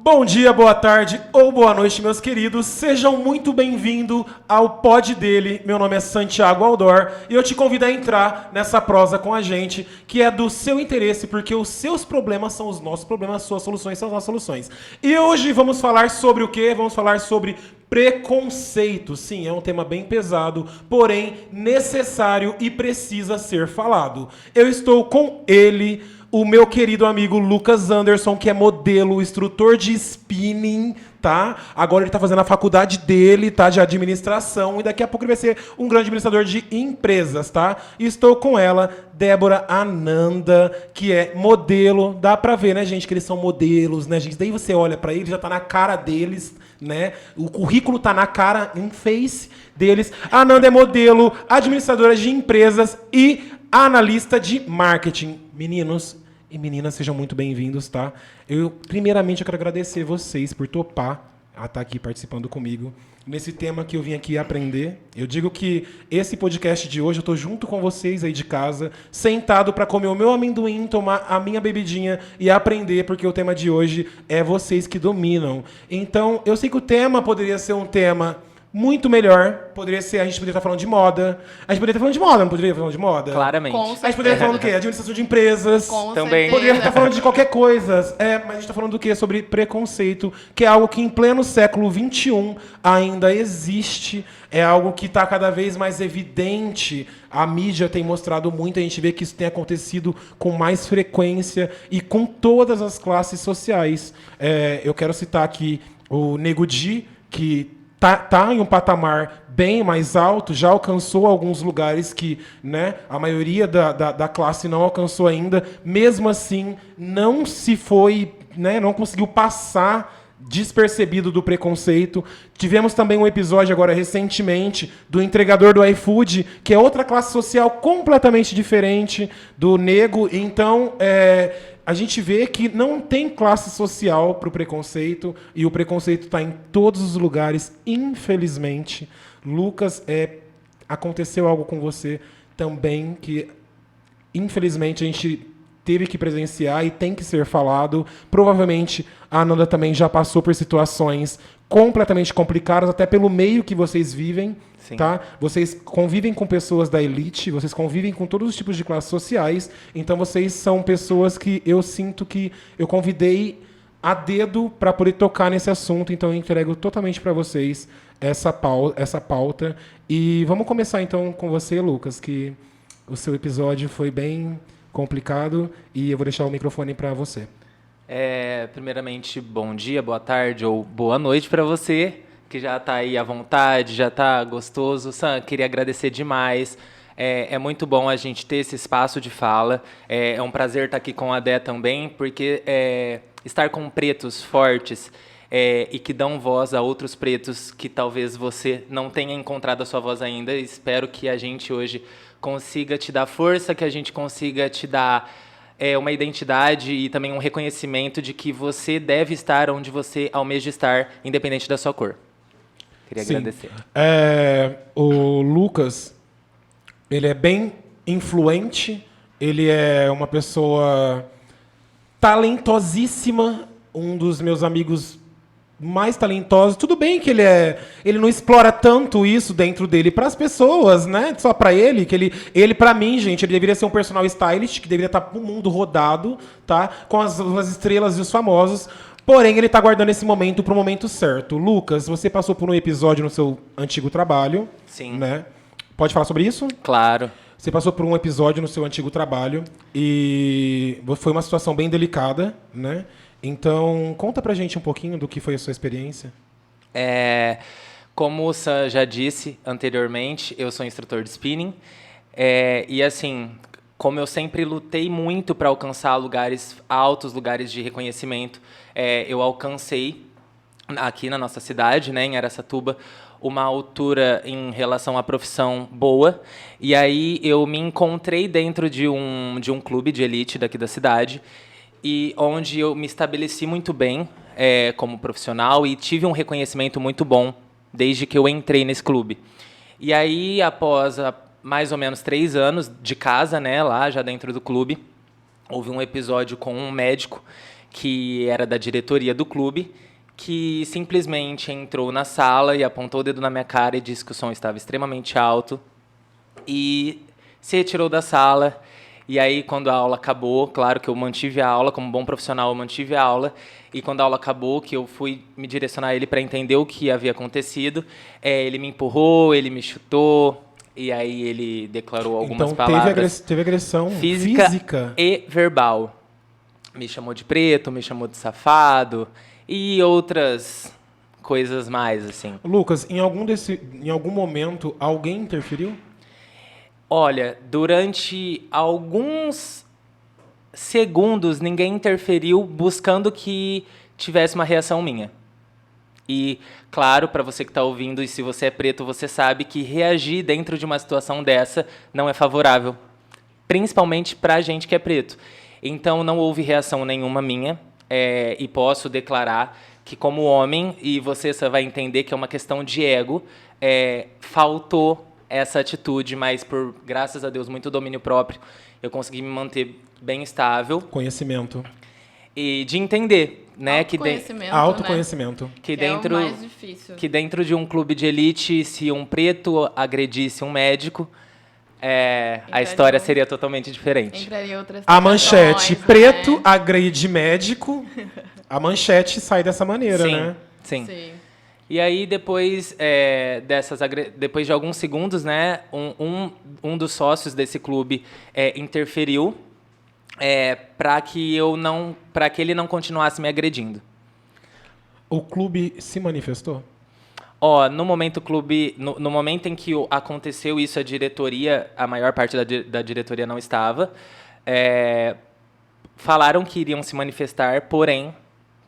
Bom dia, boa tarde ou boa noite, meus queridos. Sejam muito bem-vindos ao Pod dele. Meu nome é Santiago Aldor e eu te convido a entrar nessa prosa com a gente, que é do seu interesse, porque os seus problemas são os nossos problemas, suas soluções são as nossas soluções. E hoje vamos falar sobre o quê? Vamos falar sobre preconceito. Sim, é um tema bem pesado, porém necessário e precisa ser falado. Eu estou com ele, o meu querido amigo Lucas Anderson, que é modelo, instrutor de spinning, tá? Agora ele tá fazendo a faculdade dele, tá? De administração, e daqui a pouco ele vai ser um grande administrador de empresas, tá? E estou com ela, Débora Ananda, que é modelo. Dá pra ver, né, gente, que eles são modelos, né, gente? Daí você olha pra eles, já tá na cara deles, né? O currículo tá na cara, em face deles. A Ananda é modelo, administradora de empresas e analista de marketing. Meninos e meninas, sejam muito bem-vindos, tá? Primeiramente, eu quero agradecer vocês por topar a estar aqui participando comigo nesse tema que eu vim aqui aprender. Eu digo que esse podcast de hoje, eu tô junto com vocês aí de casa, sentado para comer o meu amendoim, tomar a minha bebidinha e aprender, porque o tema de hoje é vocês que dominam. Então, eu sei que o tema poderia ser um tema muito melhor. Poderia ser, a gente poderia estar falando de moda. A gente poderia estar falando de moda, não poderia estar falando de moda? Claramente. A gente poderia estar falando do quê? Administração de empresas. Também. Poderia estar falando de qualquer coisa. Mas a gente está falando do quê? Sobre preconceito, que é algo que em pleno século XXI ainda existe. É algo que está cada vez mais evidente. A mídia tem mostrado muito, a gente vê que isso tem acontecido com mais frequência e com todas as classes sociais. Eu quero citar aqui o Nego Di, que tá em um patamar bem mais alto, já alcançou alguns lugares que, né, a maioria da classe não alcançou ainda. Mesmo assim, não se foi, né, não conseguiu passar despercebido do preconceito. Tivemos também um episódio agora recentemente do entregador do iFood, que é outra classe social completamente diferente do nego. Então, a gente vê que não tem classe social para o preconceito, e o preconceito está em todos os lugares, infelizmente. Lucas, aconteceu algo com você também que, infelizmente, a gente teve que presenciar e tem que ser falado. Provavelmente a Ananda também já passou por situações completamente complicadas, até pelo meio que vocês vivem. Sim. Tá? Vocês convivem com pessoas da elite, vocês convivem com todos os tipos de classes sociais, então vocês são pessoas que eu sinto que eu convidei a dedo para poder tocar nesse assunto, então eu entrego totalmente para vocês essa pauta. E vamos começar então com você, Lucas, que o seu episódio foi bem complicado e eu vou deixar o microfone para você. Primeiramente, bom dia, boa tarde ou boa noite para você, que já está aí à vontade, já está gostoso. Sam, queria agradecer demais. É muito bom a gente ter esse espaço de fala. É um prazer estar aqui com a Dé também, porque estar com pretos fortes e que dão voz a outros pretos que talvez você não tenha encontrado a sua voz ainda. Espero que a gente hoje consiga te dar força, que a gente consiga te dar uma identidade e também um reconhecimento de que você deve estar onde você almeja estar, independente da sua cor. Queria agradecer. O Lucas, ele é bem influente, ele é uma pessoa talentosíssima, um dos meus amigos mais talentosos. Tudo bem que ele não explora tanto isso dentro dele para as pessoas, né? Só para ele, que ele para mim, gente, ele deveria ser um personal stylist, que deveria estar pro mundo rodado, tá? Com as estrelas e os famosos. Porém, ele está guardando esse momento para o momento certo. Lucas, você passou por um episódio no seu antigo trabalho. Sim. Né? Pode falar sobre isso? Claro. Você passou por um episódio no seu antigo trabalho e foi uma situação bem delicada, né? Então, conta pra gente um pouquinho do que foi a sua experiência. Como o Sam já disse anteriormente, eu sou instrutor de spinning. E assim, como eu sempre lutei muito para alcançar lugares altos, lugares de reconhecimento, eu alcancei aqui na nossa cidade, né, em Araçatuba, uma altura em relação à profissão boa. E aí eu me encontrei dentro de um clube de elite daqui da cidade, e onde eu me estabeleci muito bem como profissional e tive um reconhecimento muito bom desde que eu entrei nesse clube. E aí, após mais ou menos 3 anos de casa, né, lá já dentro do clube. Houve um episódio com um médico que era da diretoria do clube, que simplesmente entrou na sala e apontou o dedo na minha cara e disse que o som estava extremamente alto e se retirou da sala. E aí, quando a aula acabou, claro que eu mantive a aula, como bom profissional, eu mantive a aula. E quando a aula acabou, que eu fui me direcionar a ele para entender o que havia acontecido, ele me empurrou, ele me chutou, e aí ele declarou algumas palavras. Teve agressão física e verbal. Me chamou de preto, me chamou de safado e outras coisas mais, assim. Lucas, em algum momento, alguém interferiu? Olha, durante alguns segundos, ninguém interferiu buscando que tivesse uma reação minha. E, claro, para você que está ouvindo, e se você é preto, você sabe que reagir dentro de uma situação dessa não é favorável. Principalmente para a gente que é preto. Então, não houve reação nenhuma minha. E posso declarar que, como homem, e você só vai entender que é uma questão de ego, faltou essa atitude, mas por, graças a Deus, muito domínio próprio, eu consegui me manter bem estável. Conhecimento. E de entender, né? Autoconhecimento. Né? Que dentro, é o mais difícil. Que dentro de um clube de elite, se um preto agredisse um médico, a história seria totalmente diferente. Entraria outras a manchete, né? preto agride médico, a manchete sai dessa maneira, sim, né? Sim. Sim. E aí, depois, depois de alguns segundos, né, um dos sócios desse clube interferiu para que ele não continuasse me agredindo. O clube se manifestou? No momento no momento em que aconteceu isso, a diretoria, a maior parte da diretoria não estava, falaram que iriam se manifestar, porém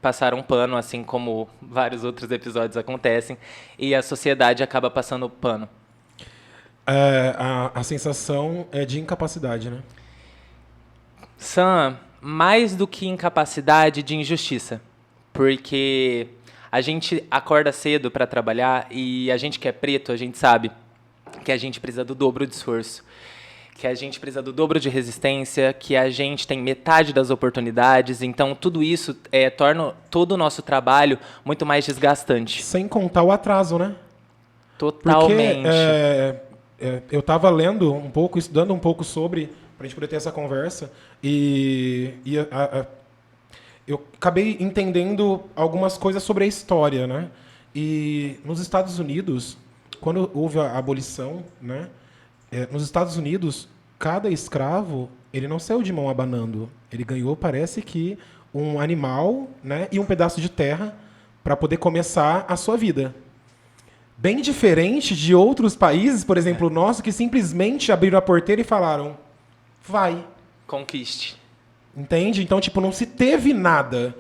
passaram um pano, assim como vários outros episódios acontecem, e a sociedade acaba passando pano. A sensação é de incapacidade, né? Sam, mais do que incapacidade, de injustiça. Porque a gente acorda cedo para trabalhar e a gente que é preto, a gente sabe que a gente precisa do dobro de esforço, que a gente precisa do dobro de resistência, que a gente tem metade das oportunidades. Então, tudo isso torna todo o nosso trabalho muito mais desgastante. Sem contar o atraso, né? Totalmente. Porque eu estava lendo um pouco, estudando um pouco sobre, para a gente poder ter essa conversa, eu acabei entendendo algumas coisas sobre a história, né? E nos Estados Unidos, quando houve a abolição, né? Nos Estados Unidos, cada escravo, ele não saiu de mão abanando. Ele ganhou, parece que, um animal, né, e um pedaço de terra para poder começar a sua vida. Bem diferente de outros países, por exemplo, o nosso, que simplesmente abriram a porteira e falaram, vai. Conquiste. Entende? Então, tipo, não se teve nada.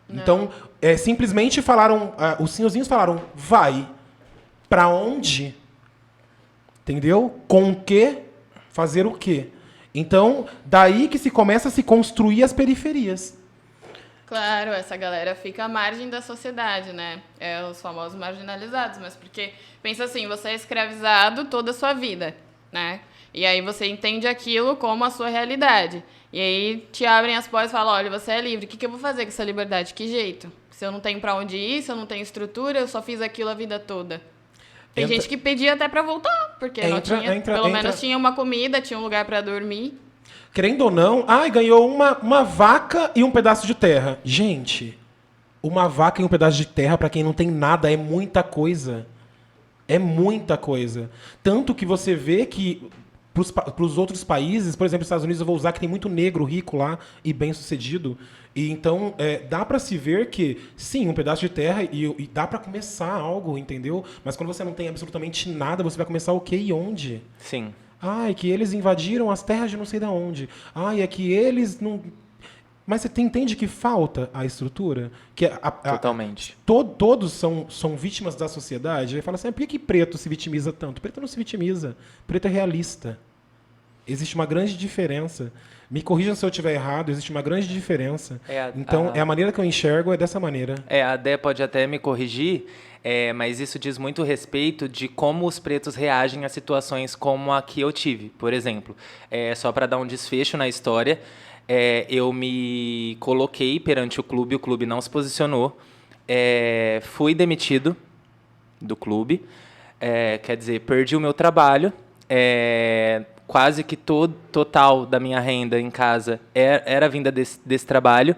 Não. Então, simplesmente falaram, os senhorzinhos falaram, vai. Para onde? Entendeu? Com o quê? Fazer o quê? Então, daí que se começa a se construir as periferias. Claro, essa galera fica à margem da sociedade, né? Os famosos marginalizados, mas porque, pensa assim, você é escravizado toda a sua vida, né? E aí você entende aquilo como a sua realidade. E aí te abrem as portas e falam, olha, você é livre, o que eu vou fazer com essa liberdade? Que jeito? Se eu não tenho pra onde ir, se eu não tenho estrutura, eu só fiz aquilo a vida toda. Tem gente que pedia até pra voltar, porque pelo menos tinha uma comida, tinha um lugar pra dormir. Querendo ou não, ganhou uma vaca e um pedaço de terra. Gente, uma vaca e um pedaço de terra, para quem não tem nada, é muita coisa. É muita coisa. Tanto que você vê que, para os outros países, por exemplo, os Estados Unidos, eu vou usar que tem muito negro rico lá e bem-sucedido. E então, dá para se ver que, sim, um pedaço de terra e dá para começar algo, entendeu? Mas quando você não tem absolutamente nada, você vai começar o quê e onde? Sim. É que eles invadiram as terras de não sei de onde. É que eles não... Mas você entende que falta a estrutura? Que Totalmente. Todos são vítimas da sociedade. Aí fala assim, por que preto se vitimiza tanto? Preto não se vitimiza. Preto é realista. existe uma grande diferença. Me corrijam se eu estiver errado, existe uma grande diferença. Então, a maneira que eu enxergo é dessa maneira. A Dé pode até me corrigir, mas isso diz muito respeito de como os pretos reagem a situações como a que eu tive. Por exemplo, só para dar um desfecho na história, eu me coloquei perante o clube não se posicionou, fui demitido do clube, quer dizer, perdi o meu trabalho, quase que total da minha renda em casa era vinda desse trabalho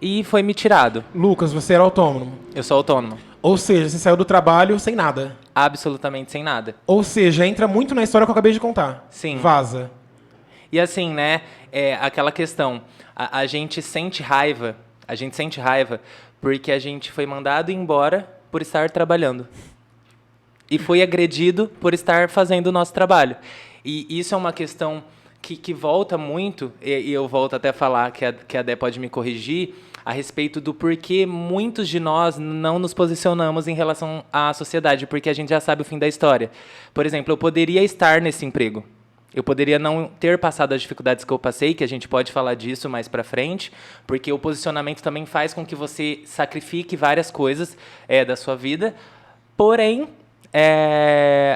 e foi me tirado. Lucas, você era autônomo. Eu sou autônomo. Ou seja, você saiu do trabalho sem nada. Absolutamente sem nada. Ou seja, entra muito na história que eu acabei de contar. Sim. Vaza. E assim, né, aquela questão, a gente sente raiva porque a gente foi mandado embora por estar trabalhando. E foi agredido por estar fazendo o nosso trabalho. E isso é uma questão que volta muito, e eu volto até a falar que a Dé pode me corrigir, a respeito do porquê muitos de nós não nos posicionamos em relação à sociedade, porque a gente já sabe o fim da história. Por exemplo, eu poderia estar nesse emprego. Eu poderia não ter passado as dificuldades que eu passei, que a gente pode falar disso mais pra frente, porque o posicionamento também faz com que você sacrifique várias coisas da sua vida. Porém,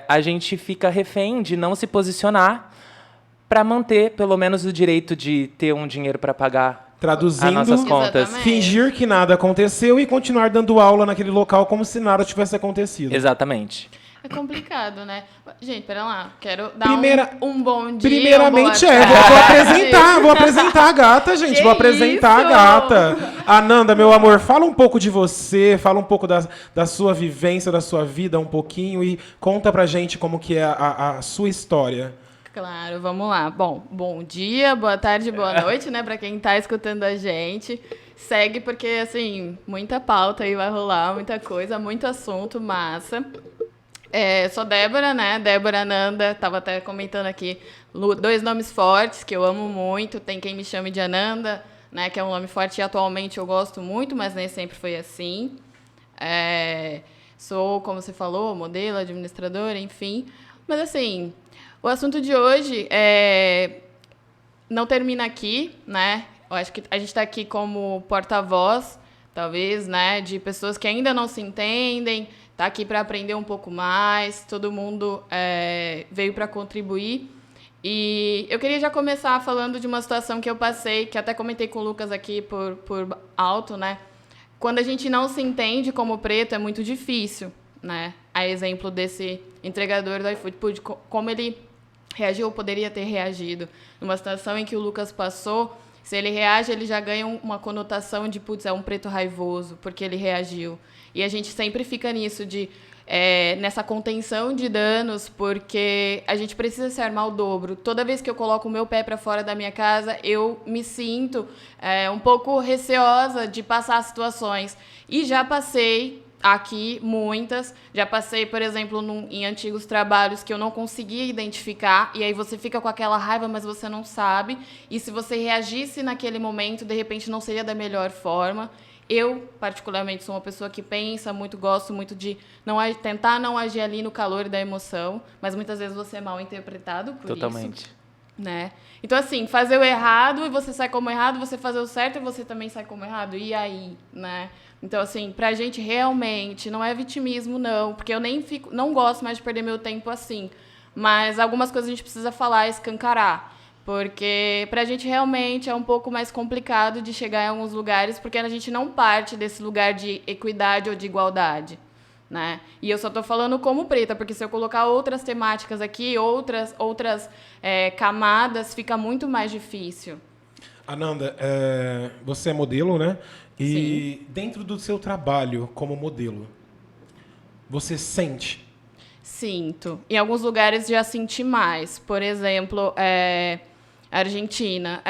a gente fica refém de não se posicionar para manter, pelo menos, o direito de ter um dinheiro para pagar Traduzindo, as nossas contas. Exatamente. fingir que nada aconteceu e continuar dando aula naquele local como se nada tivesse acontecido. Exatamente. É complicado, né? Gente, pera lá. Quero dar um bom dia. Primeiramente, uma boa vou apresentar a gata, gente. Que Vou apresentar isso? a gata. Ananda, meu amor, fala um pouco de você, fala um pouco da sua vivência, da sua vida, um pouquinho, e conta pra gente como que é a sua história. Claro, vamos lá. Bom dia, boa tarde, boa noite, né? Pra quem tá escutando a gente. Segue porque, assim, muita pauta aí vai rolar, muita coisa, muito assunto, massa. Sou Débora, né? Débora Ananda, tava até comentando aqui, 2 nomes fortes que eu amo muito. Tem quem me chame de Ananda, né? Que é um nome forte e atualmente eu gosto muito, mas nem sempre foi assim. Sou, como você falou, modelo, administradora, enfim. Mas, assim, o assunto de hoje não termina aqui, né? Eu acho que a gente está aqui como porta-voz, talvez, né? De pessoas que ainda não se entendem, tá aqui para aprender um pouco mais, todo mundo veio para contribuir. E eu queria já começar falando de uma situação que eu passei, que até comentei com o Lucas aqui por alto, né? Quando a gente não se entende como preto, é muito difícil, né? A exemplo desse entregador do iFood, como ele reagiu ou poderia ter reagido. Numa situação em que o Lucas passou, se ele reage, ele já ganha uma conotação de, putz, é um preto raivoso, porque ele reagiu. E a gente sempre fica nisso, nessa contenção de danos, porque a gente precisa se armar o dobro. Toda vez que eu coloco o meu pé para fora da minha casa, eu me sinto um pouco receosa de passar situações. E já passei aqui muitas. Já passei, por exemplo, em antigos trabalhos que eu não conseguia identificar, e aí você fica com aquela raiva, mas você não sabe. E se você reagisse naquele momento, de repente não seria da melhor forma. Eu, particularmente, sou uma pessoa que pensa muito, gosto muito de tentar não agir ali no calor da emoção, mas muitas vezes você é mal interpretado por Totalmente. isso. Né? Então, assim, fazer o errado e você sai como errado, você fazer o certo e você também sai como errado. E aí, né? Então, assim, pra gente realmente não é vitimismo, não, porque eu não gosto mais de perder meu tempo assim. Mas algumas coisas a gente precisa falar, escancarar. Porque pra gente realmente é um pouco mais complicado de chegar em alguns lugares, porque a gente não parte desse lugar de equidade ou de igualdade, né? E eu só tô falando como preta, porque se eu colocar outras temáticas aqui, outras camadas, fica muito mais difícil. Ananda, você é modelo, né? E Sim. dentro do seu trabalho como modelo, você sente? Sinto. Em alguns lugares já senti mais. Por exemplo, Argentina.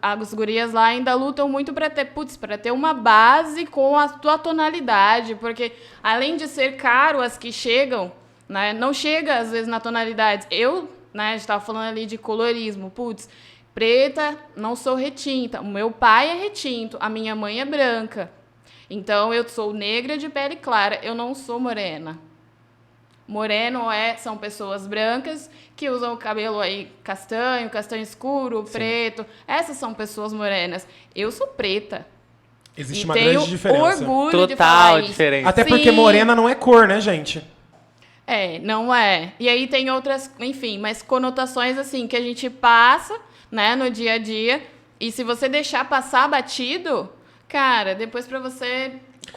As gurias lá ainda lutam muito para ter uma base com a tua tonalidade, porque além de ser caro as que chegam, né, não chega às vezes na tonalidade. A gente estava falando ali de colorismo, preta, não sou retinta. O meu pai é retinto, a minha mãe é branca. Então eu sou negra de pele clara, eu não sou morena. Moreno são pessoas brancas que usam o cabelo aí castanho, castanho escuro, preto. Essas são pessoas morenas. Eu sou preta. Existe E uma tenho grande diferença. orgulho de falar Total isso. diferença. Até porque Sim. morena não é cor, né, gente? Não é. E aí tem outras, enfim, mas conotações assim que a gente passa, né, no dia a dia. E se você deixar passar batido, cara, depois pra você.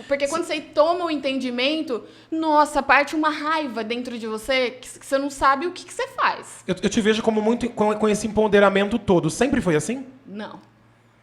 Porque quando você toma o entendimento, nossa, parte uma raiva dentro de você que você não sabe o que você faz. Eu te vejo como muito com esse empoderamento todo. Sempre foi assim? Não.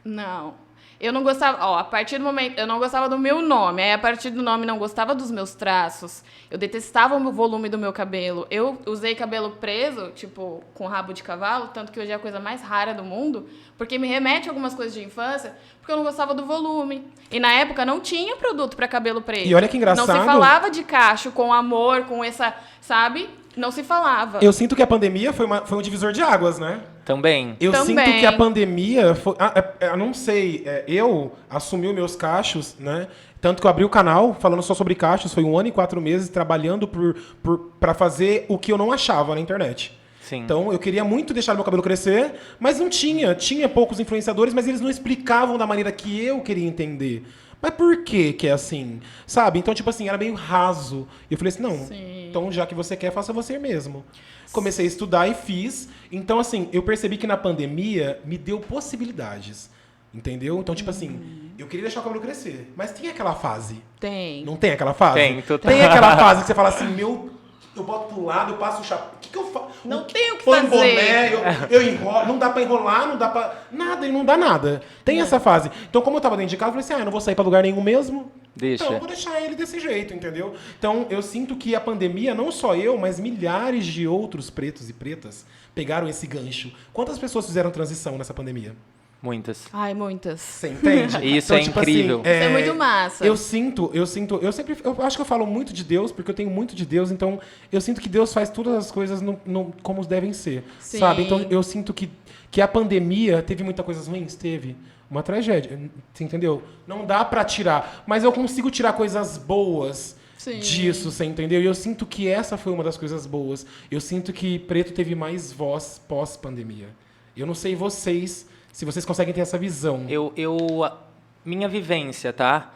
Não. Eu não gostava, a partir do momento, eu não gostava do meu nome, aí a partir do nome não gostava dos meus traços, eu detestava o volume do meu cabelo, eu usei cabelo preso, tipo, com rabo de cavalo, tanto que hoje é a coisa mais rara do mundo, porque me remete a algumas coisas de infância, porque eu não gostava do volume. E na época não tinha produto para cabelo preso. E olha que engraçado. Não se falava de cacho, com amor, com essa, sabe? Não se falava. Eu sinto que a pandemia foi um divisor de águas, né? Também. Eu Também. sinto que a pandemia foi. Eu não sei, eu assumi os meus cachos, né? Tanto que eu abri o canal falando só sobre cachos, foi 1 ano e 4 meses trabalhando pra fazer o que eu não achava na internet. Sim. Então eu queria muito deixar meu cabelo crescer, mas não tinha. Tinha poucos influenciadores, mas eles não explicavam da maneira que eu queria entender. Mas por que é assim? Sabe? Então, tipo assim, era meio raso. E eu falei assim, não, Sim. então já que você quer, faça você mesmo. Comecei a estudar e fiz. Então, assim, eu percebi que na pandemia me deu possibilidades. Entendeu? Então, tipo assim, eu queria deixar o cabelo crescer. Mas tem aquela fase. Tem. Não tem aquela fase? Tem, total. Tem aquela fase que você fala assim, eu boto pro lado, eu passo o chapéu. O que eu faço? Não tem o que Põe um fazer. boné, eu enrolo. Não dá pra enrolar, não dá pra... Nada, e não dá nada. Tem essa fase. Então, como eu tava dentro de casa, eu falei assim, eu não vou sair pra lugar nenhum mesmo. Deixa. Então, eu vou deixar ele desse jeito, entendeu? Então, eu sinto que a pandemia, não só eu, mas milhares de outros pretos e pretas pegaram esse gancho. Quantas pessoas fizeram transição nessa pandemia? Muitas. Ai, muitas. Você entende? Isso é incrível. Isso é muito massa. Eu acho que eu falo muito de Deus, porque eu tenho muito de Deus, então eu sinto que Deus faz todas as coisas como devem ser, Sim. sabe? Então eu sinto que a pandemia teve muitas coisas ruins, teve uma tragédia, você entendeu? Não dá pra tirar, mas eu consigo tirar coisas boas Sim. disso, você entendeu? E eu sinto que essa foi uma das coisas boas. Eu sinto que preto teve mais voz pós-pandemia. Eu não sei vocês, se vocês conseguem ter essa visão. Minha vivência, tá?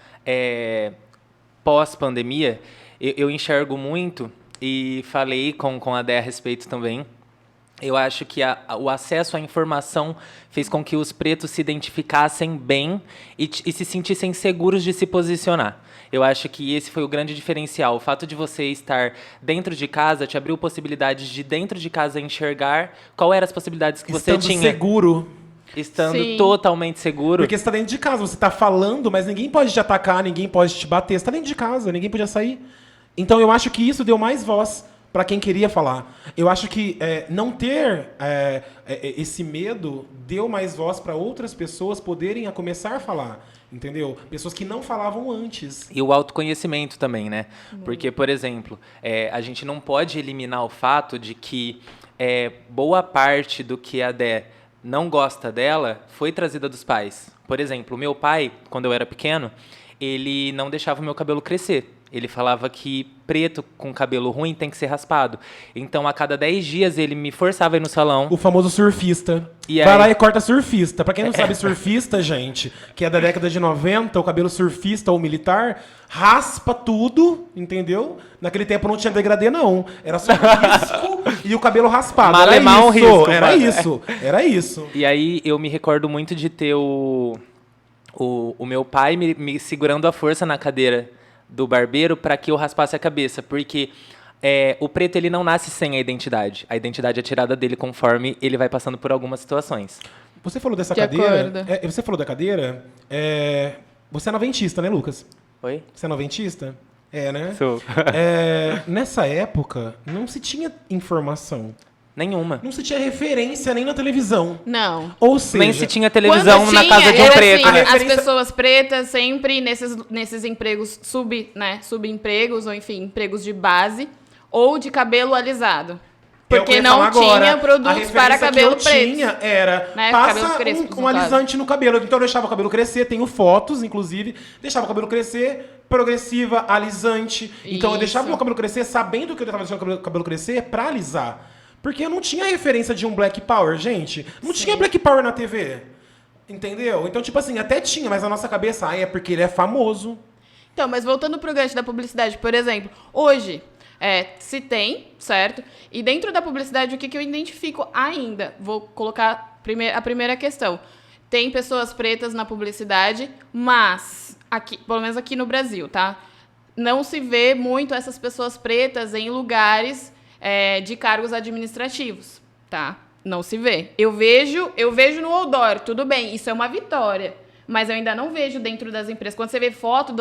Pós-pandemia, eu enxergo muito, e falei com a Dé a respeito também. Eu acho que o acesso à informação fez com que os pretos se identificassem bem e se sentissem seguros de se posicionar. Eu acho que esse foi o grande diferencial. O fato de você estar dentro de casa te abriu possibilidades de, dentro de casa, enxergar qual eram as possibilidades que você tinha. Seguro. Estando Sim. totalmente seguro. Porque você tá dentro de casa, você tá falando, mas ninguém pode te atacar, ninguém pode te bater. Você tá dentro de casa, ninguém podia sair. Então eu acho que isso deu mais voz para quem queria falar. Eu acho que não ter esse medo deu mais voz para outras pessoas poderem começar a falar. Entendeu? Pessoas que não falavam antes. E o autoconhecimento também, né? Porque, por exemplo, a gente não pode eliminar o fato de que boa parte do que a Dé não gosta dela foi trazida dos pais. Por exemplo, o meu pai, quando eu era pequeno, ele não deixava o meu cabelo crescer. Ele falava que preto com cabelo ruim tem que ser raspado. Então, a cada 10 dias, ele me forçava a ir no salão. O famoso surfista. E Vai aí? lá e corta surfista. Pra quem não sabe, surfista, gente, que é da década de 90, o cabelo surfista ou militar, raspa tudo, entendeu? Naquele tempo não tinha degradê, não. Era só risco e o cabelo raspado. Malemar um risco, Era mano. isso. Era isso. E aí, eu me recordo muito de ter o meu pai me segurando à força na cadeira do barbeiro para que eu raspasse a cabeça, porque o preto ele não nasce sem a identidade é tirada dele conforme ele vai passando por algumas situações. Você falou dessa De cadeira. acordo. Você falou da cadeira. Você é noventista, né, Lucas? Oi? Você é noventista? Né? Sou. Nessa época, não se tinha informação. Nenhuma. Não se tinha referência nem na televisão. Não. Ou seja... Nem se tinha televisão Quando na tinha, casa de um era preto, assim, né? As pessoas pretas sempre nesses empregos subempregos, ou enfim, empregos de base, ou de cabelo alisado. É o que eu Porque ia não falar agora. tinha A produtos referência para que eu cabelo preto. tinha era Né? passa Cabelo crespo, um no caso. alisante no cabelo. Então eu deixava o cabelo crescer, tenho fotos, inclusive, deixava o cabelo crescer, progressiva, alisante. Então eu deixava o meu cabelo crescer sabendo que eu estava deixando o cabelo crescer pra alisar. Porque eu não tinha referência de um Black Power, gente. Não tinha Black Power na TV. Entendeu? Então, tipo assim, até tinha, mas na nossa cabeça, é porque ele é famoso. Então, mas voltando pro gancho da publicidade, por exemplo, hoje, se tem, certo? E dentro da publicidade, o que eu identifico ainda? Vou colocar a primeira questão. Tem pessoas pretas na publicidade, mas, aqui, pelo menos aqui no Brasil, tá? Não se vê muito essas pessoas pretas em lugares de cargos administrativos, tá? Não se vê. Eu vejo no outdoor, tudo bem, isso é uma vitória. Mas eu ainda não vejo dentro das empresas. Quando você vê foto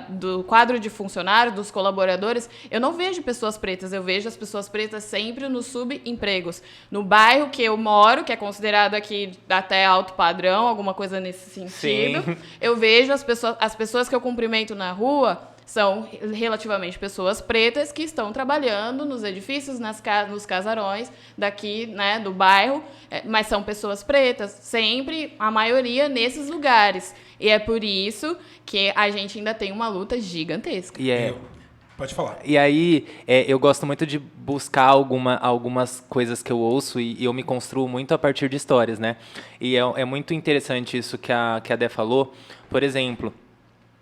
do quadro de funcionários, dos colaboradores, eu não vejo pessoas pretas. Eu vejo as pessoas pretas sempre nos subempregos. No bairro que eu moro, que é considerado aqui até alto padrão, alguma coisa nesse sentido, Sim. eu vejo as pessoas que eu cumprimento na rua são relativamente pessoas pretas que estão trabalhando nos edifícios, nos casarões daqui, né, do bairro, mas são pessoas pretas, sempre, a maioria, nesses lugares. E é por isso que a gente ainda tem uma luta gigantesca. Pode falar. E aí, eu gosto muito de buscar algumas coisas que eu ouço e eu me construo muito a partir de histórias, né? E é muito interessante isso que a Dé falou. Por exemplo,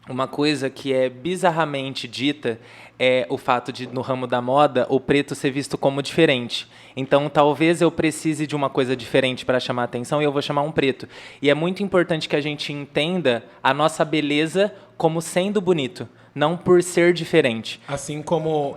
uma coisa que é bizarramente dita é o fato de, no ramo da moda, o preto ser visto como diferente. Então, talvez eu precise de uma coisa diferente para chamar a atenção e eu vou chamar um preto. E é muito importante que a gente entenda a nossa beleza como sendo bonito, não por ser diferente. Assim como,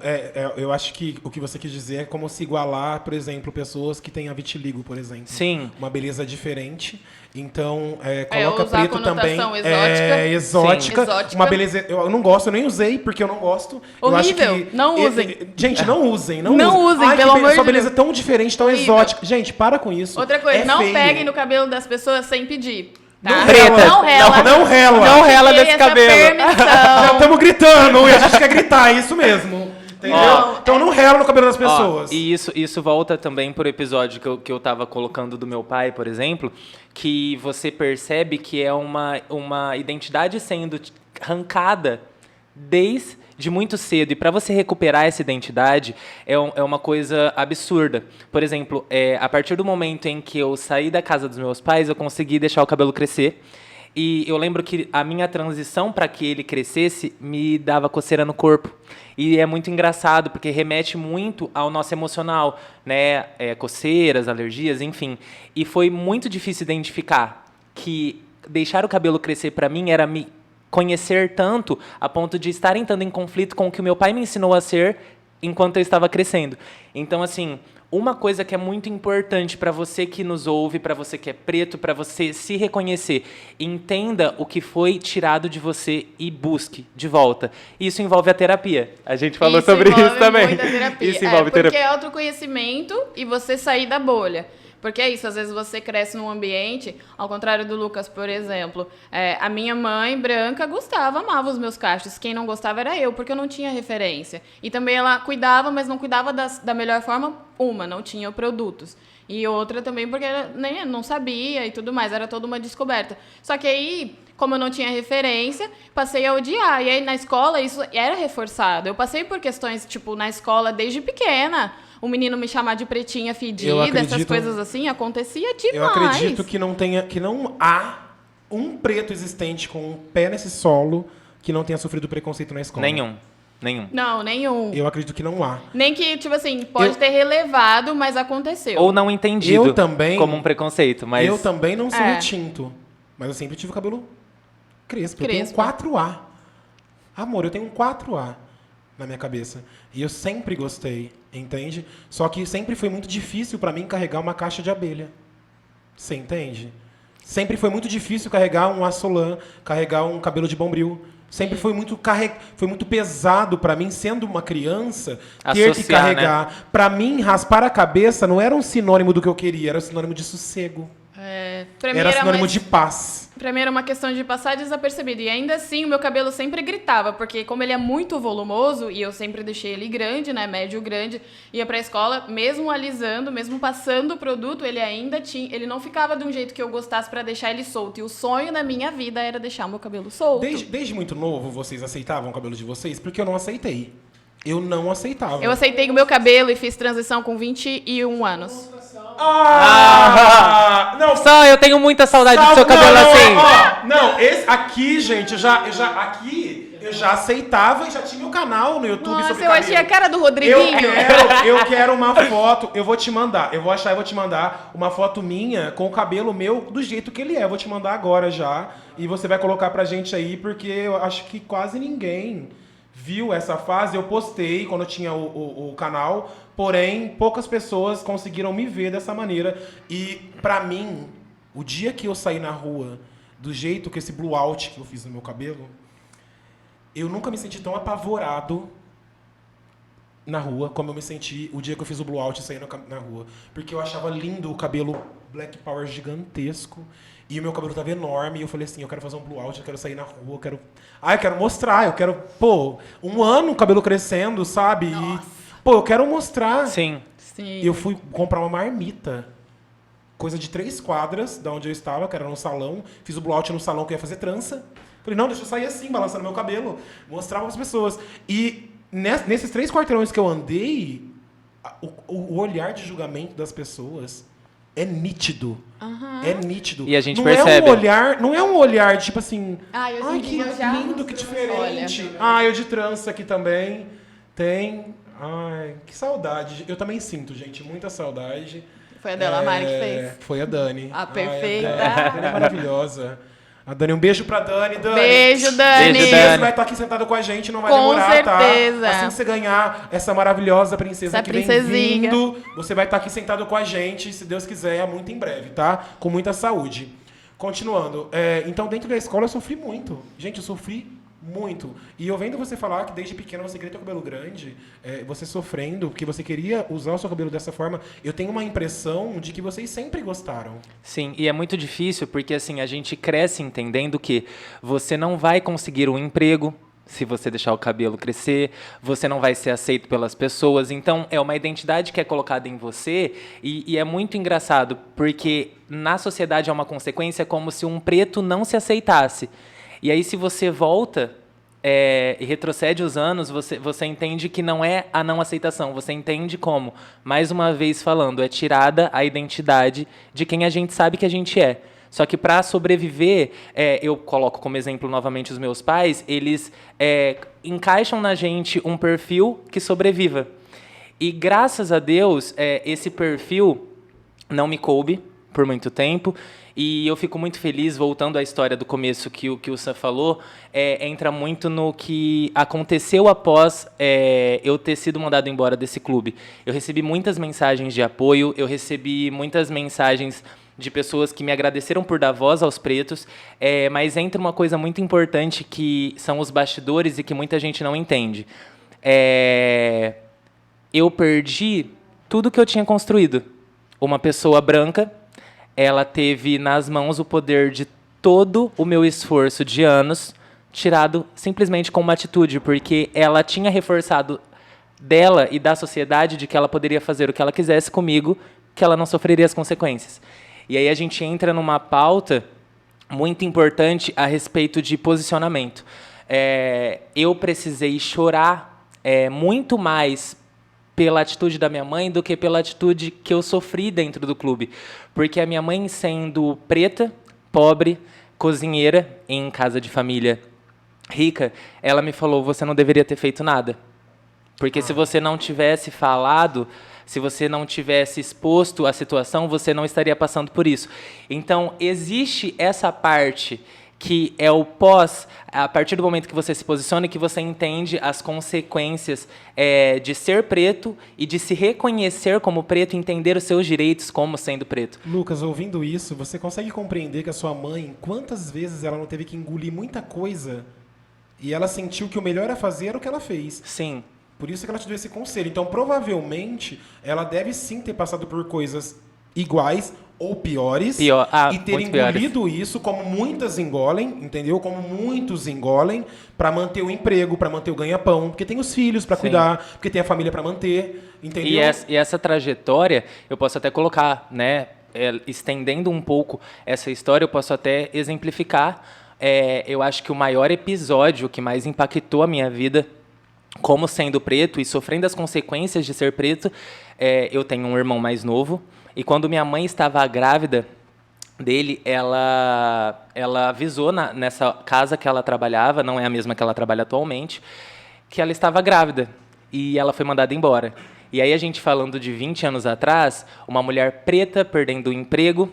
eu acho que o que você quis dizer é como se igualar, por exemplo, pessoas que têm a vitiligo, por exemplo. Sim. Uma beleza diferente. Então, usar coloca a preto também. conotação exótica. Exótica. Sim. Exótica. Uma beleza. Eu não gosto, eu nem usei, porque eu não gosto. Horrível. Eu acho que, não usem. Gente, não usem. Não usem, Ai, pelo amor de sua beleza Deus. é tão diferente, tão Horrível. exótica. Gente, para com isso. Outra coisa, É não feio. peguem no cabelo das pessoas sem pedir. Tá? Não Preta. Não rela. Não rela. Não rela Tem desse essa cabelo. Já permissão. estamos gritando e a gente quer gritar, é isso mesmo. Entendeu? Então não rela no cabelo das pessoas. Ó, e isso volta também pro episódio que eu tava colocando do meu pai, por exemplo, que você percebe que é uma identidade sendo arrancada desde muito cedo. E para você recuperar essa identidade é uma coisa absurda. Por exemplo, a partir do momento em que eu saí da casa dos meus pais, eu consegui deixar o cabelo crescer. E eu lembro que a minha transição para que ele crescesse me dava coceira no corpo. E é muito engraçado, porque remete muito ao nosso emocional, né? Coceiras, alergias, enfim. E foi muito difícil identificar que deixar o cabelo crescer para mim era me conhecer tanto a ponto de estar entrando em conflito com o que o meu pai me ensinou a ser enquanto eu estava crescendo. Então, assim, uma coisa que é muito importante para você que nos ouve, para você que é preto, para você se reconhecer, entenda o que foi tirado de você e busque de volta. Isso envolve a terapia. A gente falou sobre isso também. Muita terapia. Isso envolve porque terapia. é autoconhecimento e você sair da bolha. Porque é isso, às vezes você cresce num ambiente, ao contrário do Lucas, por exemplo. A minha mãe, branca, amava os meus cachos. Quem não gostava era eu, porque eu não tinha referência. E também ela cuidava, mas não cuidava da melhor forma. Não tinha produtos. E outra também porque nem não sabia e tudo mais, era toda uma descoberta. Só que aí, como eu não tinha referência, passei a odiar. E aí na escola isso era reforçado. Eu passei por questões, tipo, na escola desde pequena. O menino me chamar de pretinha fedida, essas coisas assim, acontecia demais. Eu acredito que não há um preto existente com um pé nesse solo que não tenha sofrido preconceito na escola. Nenhum. Não, nenhum. Eu acredito que não há. Nem que, tipo assim, pode ter relevado, mas aconteceu. Ou não entendido Eu também- como um preconceito, mas... Eu também não sou retinto, mas eu sempre tive o cabelo crespo. Eu tenho um 4A. Amor, eu tenho um 4A na minha cabeça. E eu sempre gostei, entende? Só que sempre foi muito difícil pra mim carregar uma caixa de abelha. Você entende? Sempre foi muito difícil carregar um assolã, carregar um cabelo de bombril. Sempre foi muito pesado pra mim, sendo uma criança, ter que Associar, carregar. né? Pra mim, raspar a cabeça não era um sinônimo do que eu queria, era um sinônimo de sossego. Pra mim Era sinônimo mais- de paz. Pra mim era uma questão de passar desapercebido. E ainda assim, o meu cabelo sempre gritava, porque como ele é muito volumoso, e eu sempre deixei ele grande, né, médio grande, ia pra escola, mesmo alisando, mesmo passando o produto, ele ainda tinha, ele não ficava de um jeito que eu gostasse pra deixar ele solto. E o sonho da minha vida era deixar o meu cabelo solto. Desde muito novo, vocês aceitavam o cabelo de vocês? Porque eu não aceitei. Eu não aceitava. Eu aceitei o meu cabelo e fiz transição com 21 anos. Não, Só eu tenho muita saudade do seu não, cabelo não, assim. ó, não, esse aqui, gente, eu já aceitava e já tinha o canal no YouTube Nossa, sobre eu cabelo. achei a cara do Rodriguinho. Eu quero uma foto, eu vou te mandar. Eu vou achar e vou te mandar uma foto minha com o cabelo meu do jeito que ele é. Eu vou te mandar agora já. E você vai colocar pra gente aí, porque eu acho que quase ninguém viu essa fase. Eu postei quando eu tinha o canal, porém, poucas pessoas conseguiram me ver dessa maneira. E pra mim, o dia que eu saí na rua, do jeito que esse blue out que eu fiz no meu cabelo, eu nunca me senti tão apavorado na rua como eu me senti o dia que eu fiz o blue out saindo na rua. Porque eu achava lindo o cabelo Black Power gigantesco e o meu cabelo tava enorme e eu falei assim, eu quero fazer um blue out, eu quero sair na rua, eu quero... eu quero mostrar, eu quero... Pô, um ano o cabelo crescendo, sabe? E, pô, eu quero mostrar. Sim. Sim. Eu fui comprar uma marmita. Coisa de 3 quadras da onde eu estava, que era no salão. Fiz o blue out no salão que eu ia fazer trança. Falei, não, deixa eu sair assim, balançando meu cabelo. Mostrava para as pessoas. E nesses 3 quarteirões que eu andei, o olhar de julgamento das pessoas é nítido. É nítido. E a gente não percebe. Não é um olhar de tipo assim, Ai, hoje em que dia eu já- lindo, que diferente. Eu de trança aqui também. Tem. Ai, que saudade. Eu também sinto, gente, muita saudade. Foi a Delamar que fez. Foi a Dani. A perfeita. A Dani é maravilhosa. A Dani, um beijo pra Dani. Dani. Beijo, Dani. Beijo, Você Dani. vai estar aqui sentado com a gente, não vai Com demorar, certeza. tá? Assim que você ganhar essa maravilhosa princesa Essa que vem princesinha. vindo, você vai estar aqui sentado com a gente, se Deus quiser, muito em breve, tá? Com muita saúde. Continuando. Então, dentro da escola, eu sofri muito. Gente, eu sofri muito. E eu vendo você falar que desde pequena você queria ter o cabelo grande, você sofrendo, porque você queria usar o seu cabelo dessa forma, eu tenho uma impressão de que vocês sempre gostaram. Sim, e é muito difícil porque assim, a gente cresce entendendo que você não vai conseguir um emprego se você deixar o cabelo crescer, você não vai ser aceito pelas pessoas. Então, é uma identidade que é colocada em você e é muito engraçado, porque na sociedade é uma consequência como se um preto não se aceitasse. E aí, se você volta e retrocede os anos, você entende que não é a não aceitação. Você entende como, mais uma vez falando, é tirada a identidade de quem a gente sabe que a gente é. Só que para sobreviver, eu coloco como exemplo novamente os meus pais, eles encaixam na gente um perfil que sobreviva. E graças a Deus, esse perfil não me coube por muito tempo. E eu fico muito feliz, voltando à história do começo que o Sam falou, entra muito no que aconteceu após eu ter sido mandado embora desse clube. Eu recebi muitas mensagens de apoio, eu recebi muitas mensagens de pessoas que me agradeceram por dar voz aos pretos, mas entra uma coisa muito importante que são os bastidores e que muita gente não entende. Eu perdi tudo que eu tinha construído. Uma pessoa branca, ela teve nas mãos o poder de todo o meu esforço de anos tirado simplesmente com uma atitude, porque ela tinha reforçado dela e da sociedade de que ela poderia fazer o que ela quisesse comigo, que ela não sofreria as consequências. E aí a gente entra numa pauta muito importante a respeito de posicionamento. Eu precisei chorar muito mais pela atitude da minha mãe do que pela atitude que eu sofri dentro do clube. Porque a minha mãe, sendo preta, pobre, cozinheira, em casa de família rica, ela me falou, você não deveria ter feito nada. Porque se você não tivesse falado, se você não tivesse exposto a situação, você não estaria passando por isso. Então, existe essa parte que é o pós, a partir do momento que você se posiciona e que você entende as consequências de ser preto e de se reconhecer como preto e entender os seus direitos como sendo preto. Lucas, ouvindo isso, você consegue compreender que a sua mãe, quantas vezes ela não teve que engolir muita coisa e ela sentiu que o melhor a fazer era o que ela fez? Sim. Por isso que ela te deu esse conselho. Então, provavelmente, ela deve sim ter passado por coisas iguais ou piores, e ter muito piores. engolido isso como muitas engolem, entendeu? Como muitos engolem para manter o emprego, para manter o ganha-pão, porque tem os filhos para Sim. cuidar, porque tem a família para manter, entendeu? E essa trajetória, eu posso até colocar, né, estendendo um pouco essa história, eu posso até exemplificar. Eu acho que o maior episódio que mais impactou a minha vida, como sendo preto e sofrendo as consequências de ser preto, eu tenho um irmão mais novo, e quando minha mãe estava grávida dele, ela avisou nessa casa que ela trabalhava, não é a mesma que ela trabalha atualmente, que ela estava grávida, e ela foi mandada embora. E aí a gente falando de 20 anos atrás, uma mulher preta perdendo o emprego,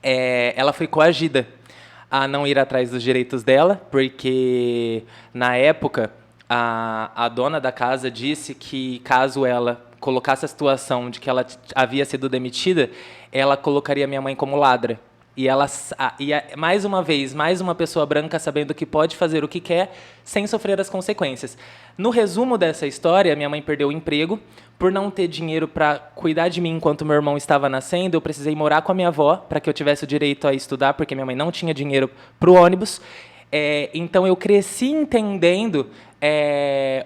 ela foi coagida a não ir atrás dos direitos dela, porque na época a dona da casa disse que caso ela colocasse a situação de que ela havia sido demitida, ela colocaria minha mãe como ladra. E mais uma vez, mais uma pessoa branca sabendo que pode fazer o que quer sem sofrer as consequências. No resumo dessa história, minha mãe perdeu o emprego. Por não ter dinheiro para cuidar de mim enquanto meu irmão estava nascendo, eu precisei morar com a minha avó para que eu tivesse o direito a estudar, porque minha mãe não tinha dinheiro para o ônibus. Então, eu cresci entendendo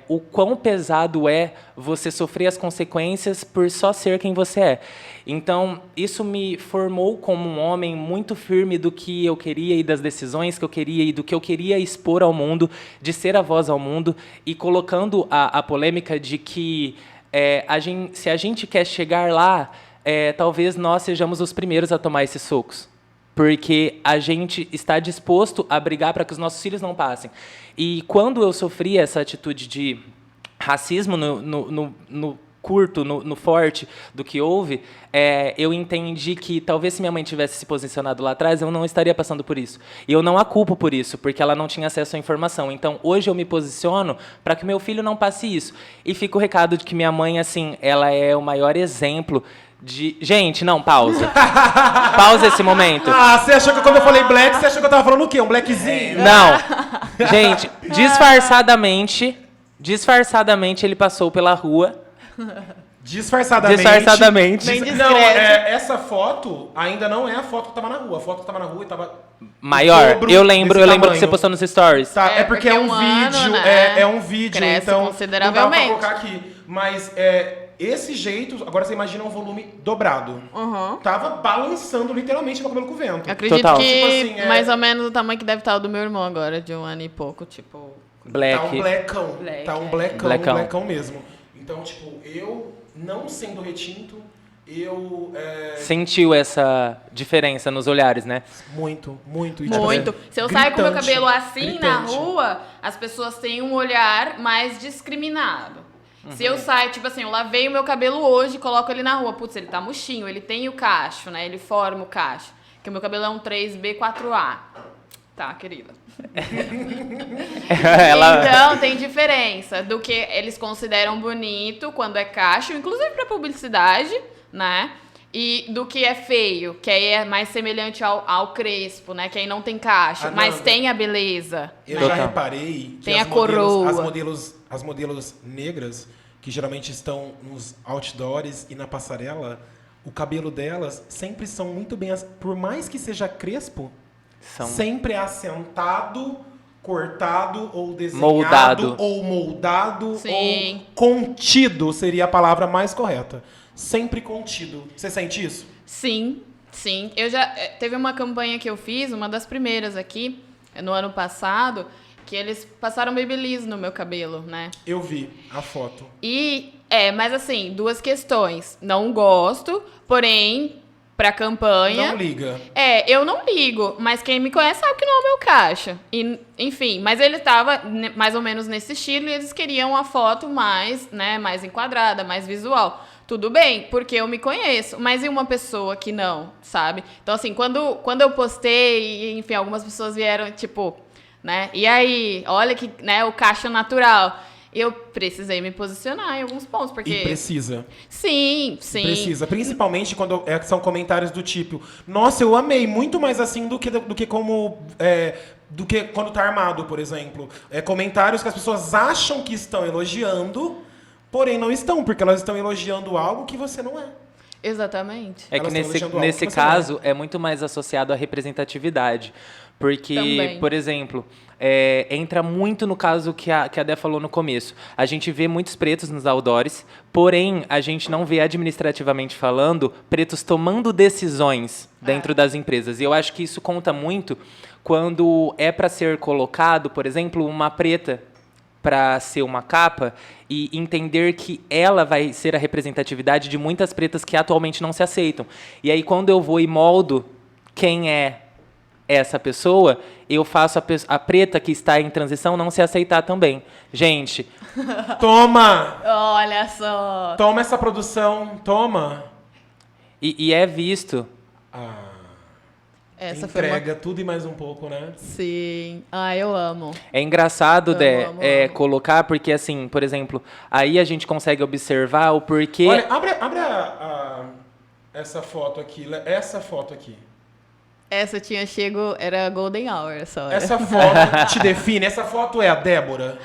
o quão pesado é você sofrer as consequências por só ser quem você é. Então, isso me formou como um homem muito firme do que eu queria e das decisões que eu queria e do que eu queria expor ao mundo, de ser a voz ao mundo, e colocando a polêmica de que se a gente quer chegar lá, talvez nós sejamos os primeiros a tomar esses socos. Porque a gente está disposto a brigar para que os nossos filhos não passem. E quando eu sofri essa atitude de racismo no curto, no forte do que houve, eu entendi que talvez se minha mãe tivesse se posicionado lá atrás, eu não estaria passando por isso. E eu não a culpo por isso, porque ela não tinha acesso à informação. Então, hoje eu me posiciono para que meu filho não passe isso. E fica o recado de que minha mãe, assim, ela é o maior exemplo Gente, não, pausa. Pausa esse momento. Você achou que quando eu falei black, você achou que eu tava falando o quê? Um blackzinho? Não. Gente, disfarçadamente ele passou pela rua. Disfarçadamente. Bem discreto. Não, essa foto ainda não é a foto que tava na rua. A foto que tava na rua e tava maior. Eu lembro que você postou nos stories. Tá, porque é um vídeo, ano, né? é um vídeo, Cresce então consideravelmente. não dá pra colocar aqui. Mas esse jeito, agora você imagina um volume dobrado. Uhum. Tava balançando literalmente meu cabelo com o vento. Eu acredito Total. que Tipo assim, mais ou menos o tamanho que deve estar o do meu irmão agora, de 1 ano e pouco, tipo... Tá um blackão. Black, Tá um blackão mesmo. Então, tipo, eu, não sendo retinto, sentiu essa diferença nos olhares, né? Muito. E, Muito. tipo, Se eu saio com o meu gritante, cabelo assim na gritante. rua, as pessoas têm um olhar mais discriminado. Se eu saio, tipo assim, eu lavei o meu cabelo hoje e coloco ele na rua. Putz, ele tá murchinho, ele tem o cacho, né? Ele forma o cacho. Porque o meu cabelo é um 3B4A. Tá, querida. Então, tem diferença do que eles consideram bonito quando é cacho, inclusive pra publicidade, né? E do que é feio, que aí é mais semelhante ao crespo, né? Que aí não tem cacho, mas tem a beleza. Eu né? já reparei que Tem a coroa. as modelos negras, que geralmente estão nos outdoors e na passarela, o cabelo delas sempre são muito bem... Por mais que seja crespo, sempre é assentado, cortado ou desenhado, moldado, Sim. ou contido seria a palavra mais correta. Sempre contido. Você sente isso? Sim. Eu já... Teve uma campanha que eu fiz, uma das primeiras aqui, no ano passado, que eles passaram Babyliss no meu cabelo, né? Eu vi a foto. Mas assim, duas questões. Não gosto, porém, pra campanha... Não liga. Eu não ligo, mas quem me conhece sabe que não é o meu caixa. Enfim, mas ele tava mais ou menos nesse estilo e eles queriam uma foto mais, né, mais enquadrada, mais visual. Tudo bem, porque eu me conheço, mas e uma pessoa que não, sabe? Então, assim, quando eu postei, enfim, algumas pessoas vieram, tipo, né? E aí, olha que, né, o caixa natural. Eu precisei me posicionar em alguns pontos, porque... E precisa. Sim. Precisa, principalmente quando são comentários do tipo, nossa, eu amei, muito mais assim do que quando tá armado, por exemplo. Comentários que as pessoas acham que estão elogiando, porém não estão, porque elas estão elogiando algo que você não é. Exatamente. É que Elas estão deixando algo nesse que você não caso é muito mais associado à representatividade. Porque, Também. por exemplo, entra muito no caso que a Dé falou no começo. A gente vê muitos pretos nos outdoors, porém, a gente não vê, administrativamente falando, pretos tomando decisões dentro das empresas. E eu acho que isso conta muito quando é para ser colocado, por exemplo, uma preta para ser uma capa e entender que ela vai ser a representatividade de muitas pretas que atualmente não se aceitam. E aí, quando eu vou e moldo quem é essa pessoa, eu faço a preta que está em transição não se aceitar também. Gente, Toma! Olha só. Toma essa produção, toma. e é visto. Essa foi uma... Entrega tudo e mais um pouco, né? Sim. Ah, eu amo. É engraçado, Amo, Dé, amo. colocar, porque assim, por exemplo, aí a gente consegue observar o porquê. Olha, abre essa foto aqui, essa foto aqui. Essa tinha chego... Era Golden Hour, só. Essa foto te define? Essa foto é a Débora?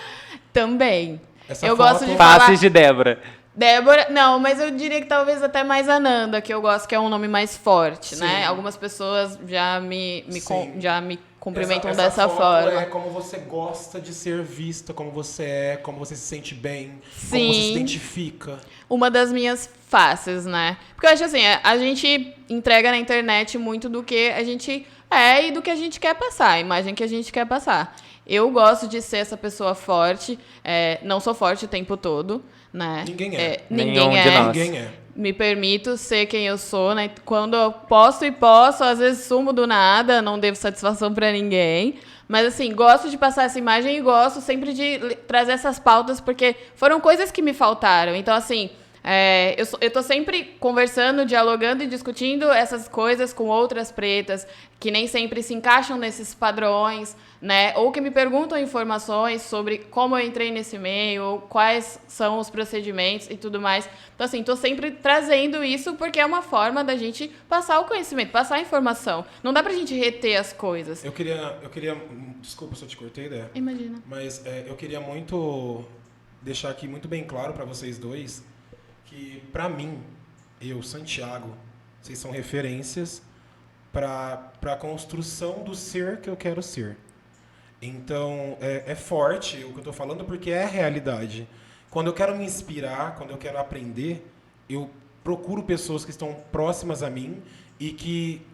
Também. Essa eu foto- gosto de falar... Faces de Débora. Débora, não, mas eu diria que talvez até mais a Nanda, que eu gosto que é um nome mais forte, Sim. né? Algumas pessoas já Sim. já me cumprimentam essa dessa foto forma. É como você gosta de ser vista, como você é, como você se sente bem, Sim. como você se identifica. Uma das minhas faces, né? Porque eu acho assim, a gente entrega na internet muito do que a gente é e do que a gente quer passar, a imagem que a gente quer passar. Eu gosto de ser essa pessoa forte, não sou forte o tempo todo, né? Ninguém é. Ninguém Nenhum é. de nós. Ninguém é. Me permito ser quem eu sou, né? Quando eu posso, às vezes sumo do nada, não devo satisfação pra ninguém. Mas, assim, gosto de passar essa imagem e gosto sempre de trazer essas pautas, porque foram coisas que me faltaram. Então, assim, eu tô sempre conversando, dialogando e discutindo essas coisas com outras pretas que nem sempre se encaixam nesses padrões, né? Ou que me perguntam informações sobre como eu entrei nesse meio, ou quais são os procedimentos e tudo mais. Então, assim, tô sempre trazendo isso porque é uma forma da gente passar o conhecimento, passar a informação. Não dá pra gente reter as coisas. Eu queria... Desculpa se eu te cortei, ideia. Imagina. Mas eu queria muito deixar aqui muito bem claro para vocês dois que, para mim, eu, Santiago, vocês são referências para a construção do ser que eu quero ser. Então, é forte o que eu estou falando porque é a realidade. Quando eu quero me inspirar, quando eu quero aprender, eu procuro pessoas que estão próximas a mim e que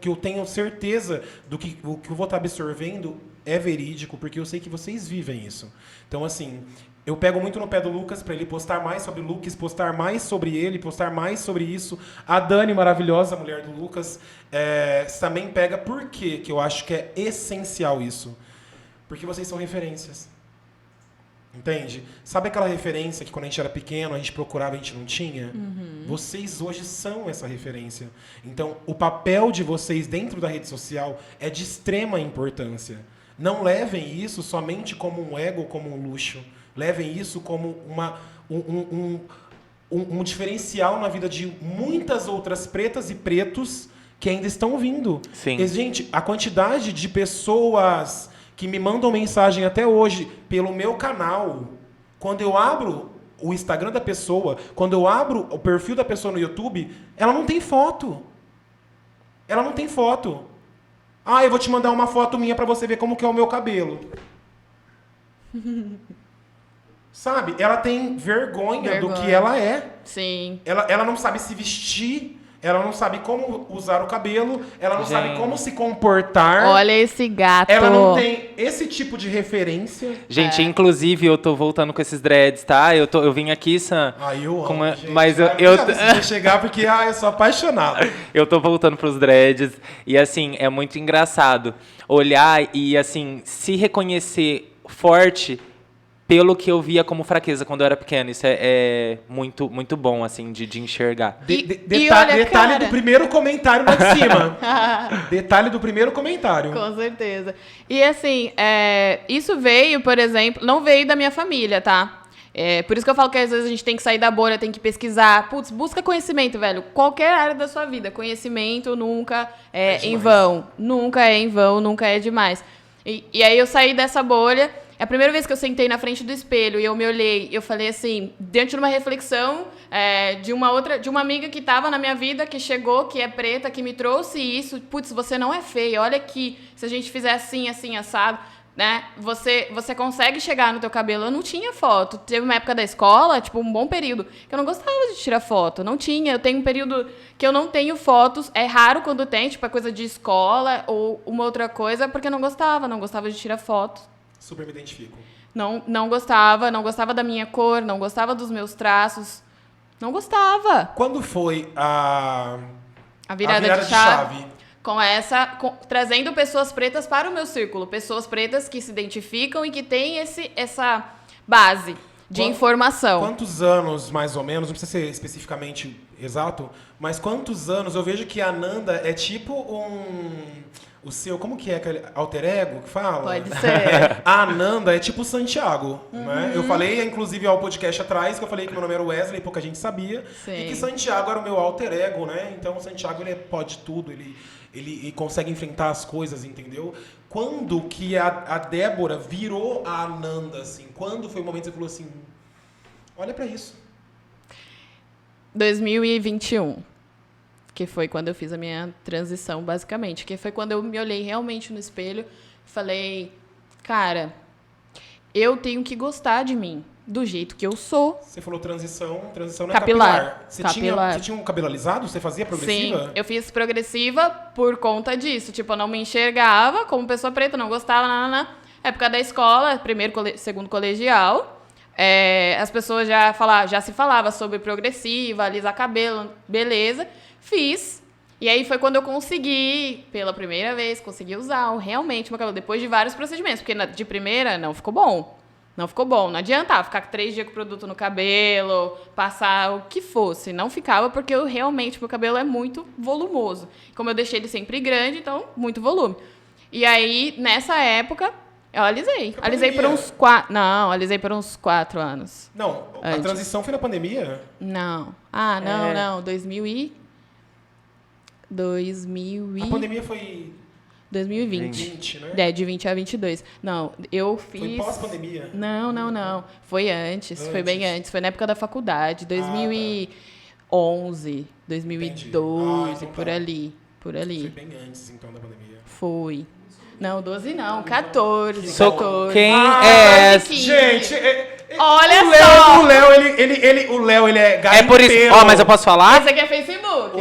eu tenho certeza do que o que eu vou estar absorvendo é verídico, porque eu sei que vocês vivem isso. Então, assim, eu pego muito no pé do Lucas para ele postar mais sobre o Lucas, postar mais sobre ele, postar mais sobre isso. A Dani, maravilhosa, mulher do Lucas, também pega. Por quê que eu acho que é essencial isso? Porque vocês são referências. Entende? Sabe aquela referência que quando a gente era pequeno, a gente procurava e a gente não tinha? Uhum. Vocês hoje são essa referência. Então, o papel de vocês dentro da rede social é de extrema importância. Não levem isso somente como um ego, como um luxo. Levem isso como um diferencial na vida de muitas outras pretas e pretos que ainda estão vindo. Sim. E, gente, a quantidade de pessoas que me mandam mensagem até hoje pelo meu canal, quando eu abro o Instagram da pessoa, quando eu abro o perfil da pessoa no YouTube, ela não tem foto. Ela não tem foto. Ah, eu vou te mandar uma foto minha pra você ver como que é o meu cabelo. Sabe? Ela tem vergonha do que ela é. Sim. Ela não sabe se vestir, ela não sabe como usar o cabelo, ela não sabe como se comportar. Olha esse gato. Ela não tem esse tipo de referência. Gente, inclusive, eu tô voltando com esses dreads, tá? Eu vim aqui, Sam. Eu amo, gente. Mas eu preciso chegar porque eu sou apaixonado. eu tô voltando pros dreads. E, assim, é muito engraçado olhar e, assim, se reconhecer forte pelo que eu via como fraqueza quando eu era pequeno. Isso é muito, muito bom, assim, de enxergar. Detalhe cara. do primeiro comentário lá de cima. Detalhe do primeiro comentário. Com certeza. E assim, isso veio, por exemplo, não veio da minha família, tá? Por isso que eu falo que às vezes a gente tem que sair da bolha, tem que pesquisar. Putz, busca conhecimento, velho. Qualquer área da sua vida. Conhecimento nunca é em vão. Nunca é em vão, nunca é demais. E aí eu saí dessa bolha. a primeira vez que eu sentei na frente do espelho e eu me olhei, eu falei assim, diante de uma reflexão de uma amiga que estava na minha vida, que chegou, que é preta, que me trouxe isso. Putz, você não é feia, olha aqui, se a gente fizer assim, assim, assado, né? Você consegue chegar no teu cabelo. Eu não tinha foto. Teve uma época da escola, tipo, um bom período, que eu não gostava de tirar foto. Não tinha. Eu tenho um período que eu não tenho fotos. É raro quando tem, tipo, é coisa de escola ou uma outra coisa, porque eu não gostava de tirar foto. Super me identifico. Não gostava da minha cor, não gostava dos meus traços. Não gostava. Quando foi a virada de chave? Trazendo pessoas pretas para o meu círculo. Pessoas pretas que se identificam e que têm essa base de informação. Quantos anos, mais ou menos, não precisa ser especificamente exato, mas quantos anos eu vejo que a Nanda é tipo o seu, como que é aquele alter ego que fala? Pode ser. A Nanda é tipo o Santiago, né? Eu falei, inclusive, ao podcast atrás, que eu falei que meu nome era Wesley, pouca gente sabia. Sim. E que Santiago era o meu alter ego, né? Então, o Santiago, ele pode tudo, ele consegue enfrentar as coisas, entendeu? Quando que a Débora virou a Nanda, assim? Quando foi o momento que você falou assim, olha pra isso? 2021. Que foi quando eu fiz a minha transição, basicamente. Que foi quando eu me olhei realmente no espelho e falei, cara, eu tenho que gostar de mim, do jeito que eu sou. Você falou transição não é capilar. Você Capilar. tinha um cabelo alisado? Você fazia progressiva? Sim, eu fiz progressiva por conta disso. Tipo, eu não me enxergava como pessoa preta, não gostava, época da escola, segundo colegial, as pessoas já se falava sobre progressiva, alisar cabelo, beleza. Fiz. E aí foi quando eu consegui, pela primeira vez, consegui usar realmente meu cabelo, depois de vários procedimentos. Porque de primeira não ficou bom. Não ficou bom. Não adiantava ficar 3 dias com produto no cabelo, passar o que fosse. Não ficava porque meu cabelo é muito volumoso. Como eu deixei ele sempre grande, então, muito volume. E aí, nessa época, eu alisei. Alisei por uns 4... Não, alisei por uns 4 anos. Não, a transição foi na pandemia? Não. Não. 2000. A pandemia foi 2020. né? De 20 a 22. Não, eu fiz... Foi pós-pandemia? Não. Foi antes. Foi bem antes. Foi na época da faculdade. 2011, 2012, então por ali. Foi bem antes, então, da pandemia. Foi. Não, 12 não. 14. Quem é... Gente... Olha só! O Léo, ele é garimpeiro. É por isso... Ó, mas eu posso falar? Esse aqui é Facebook.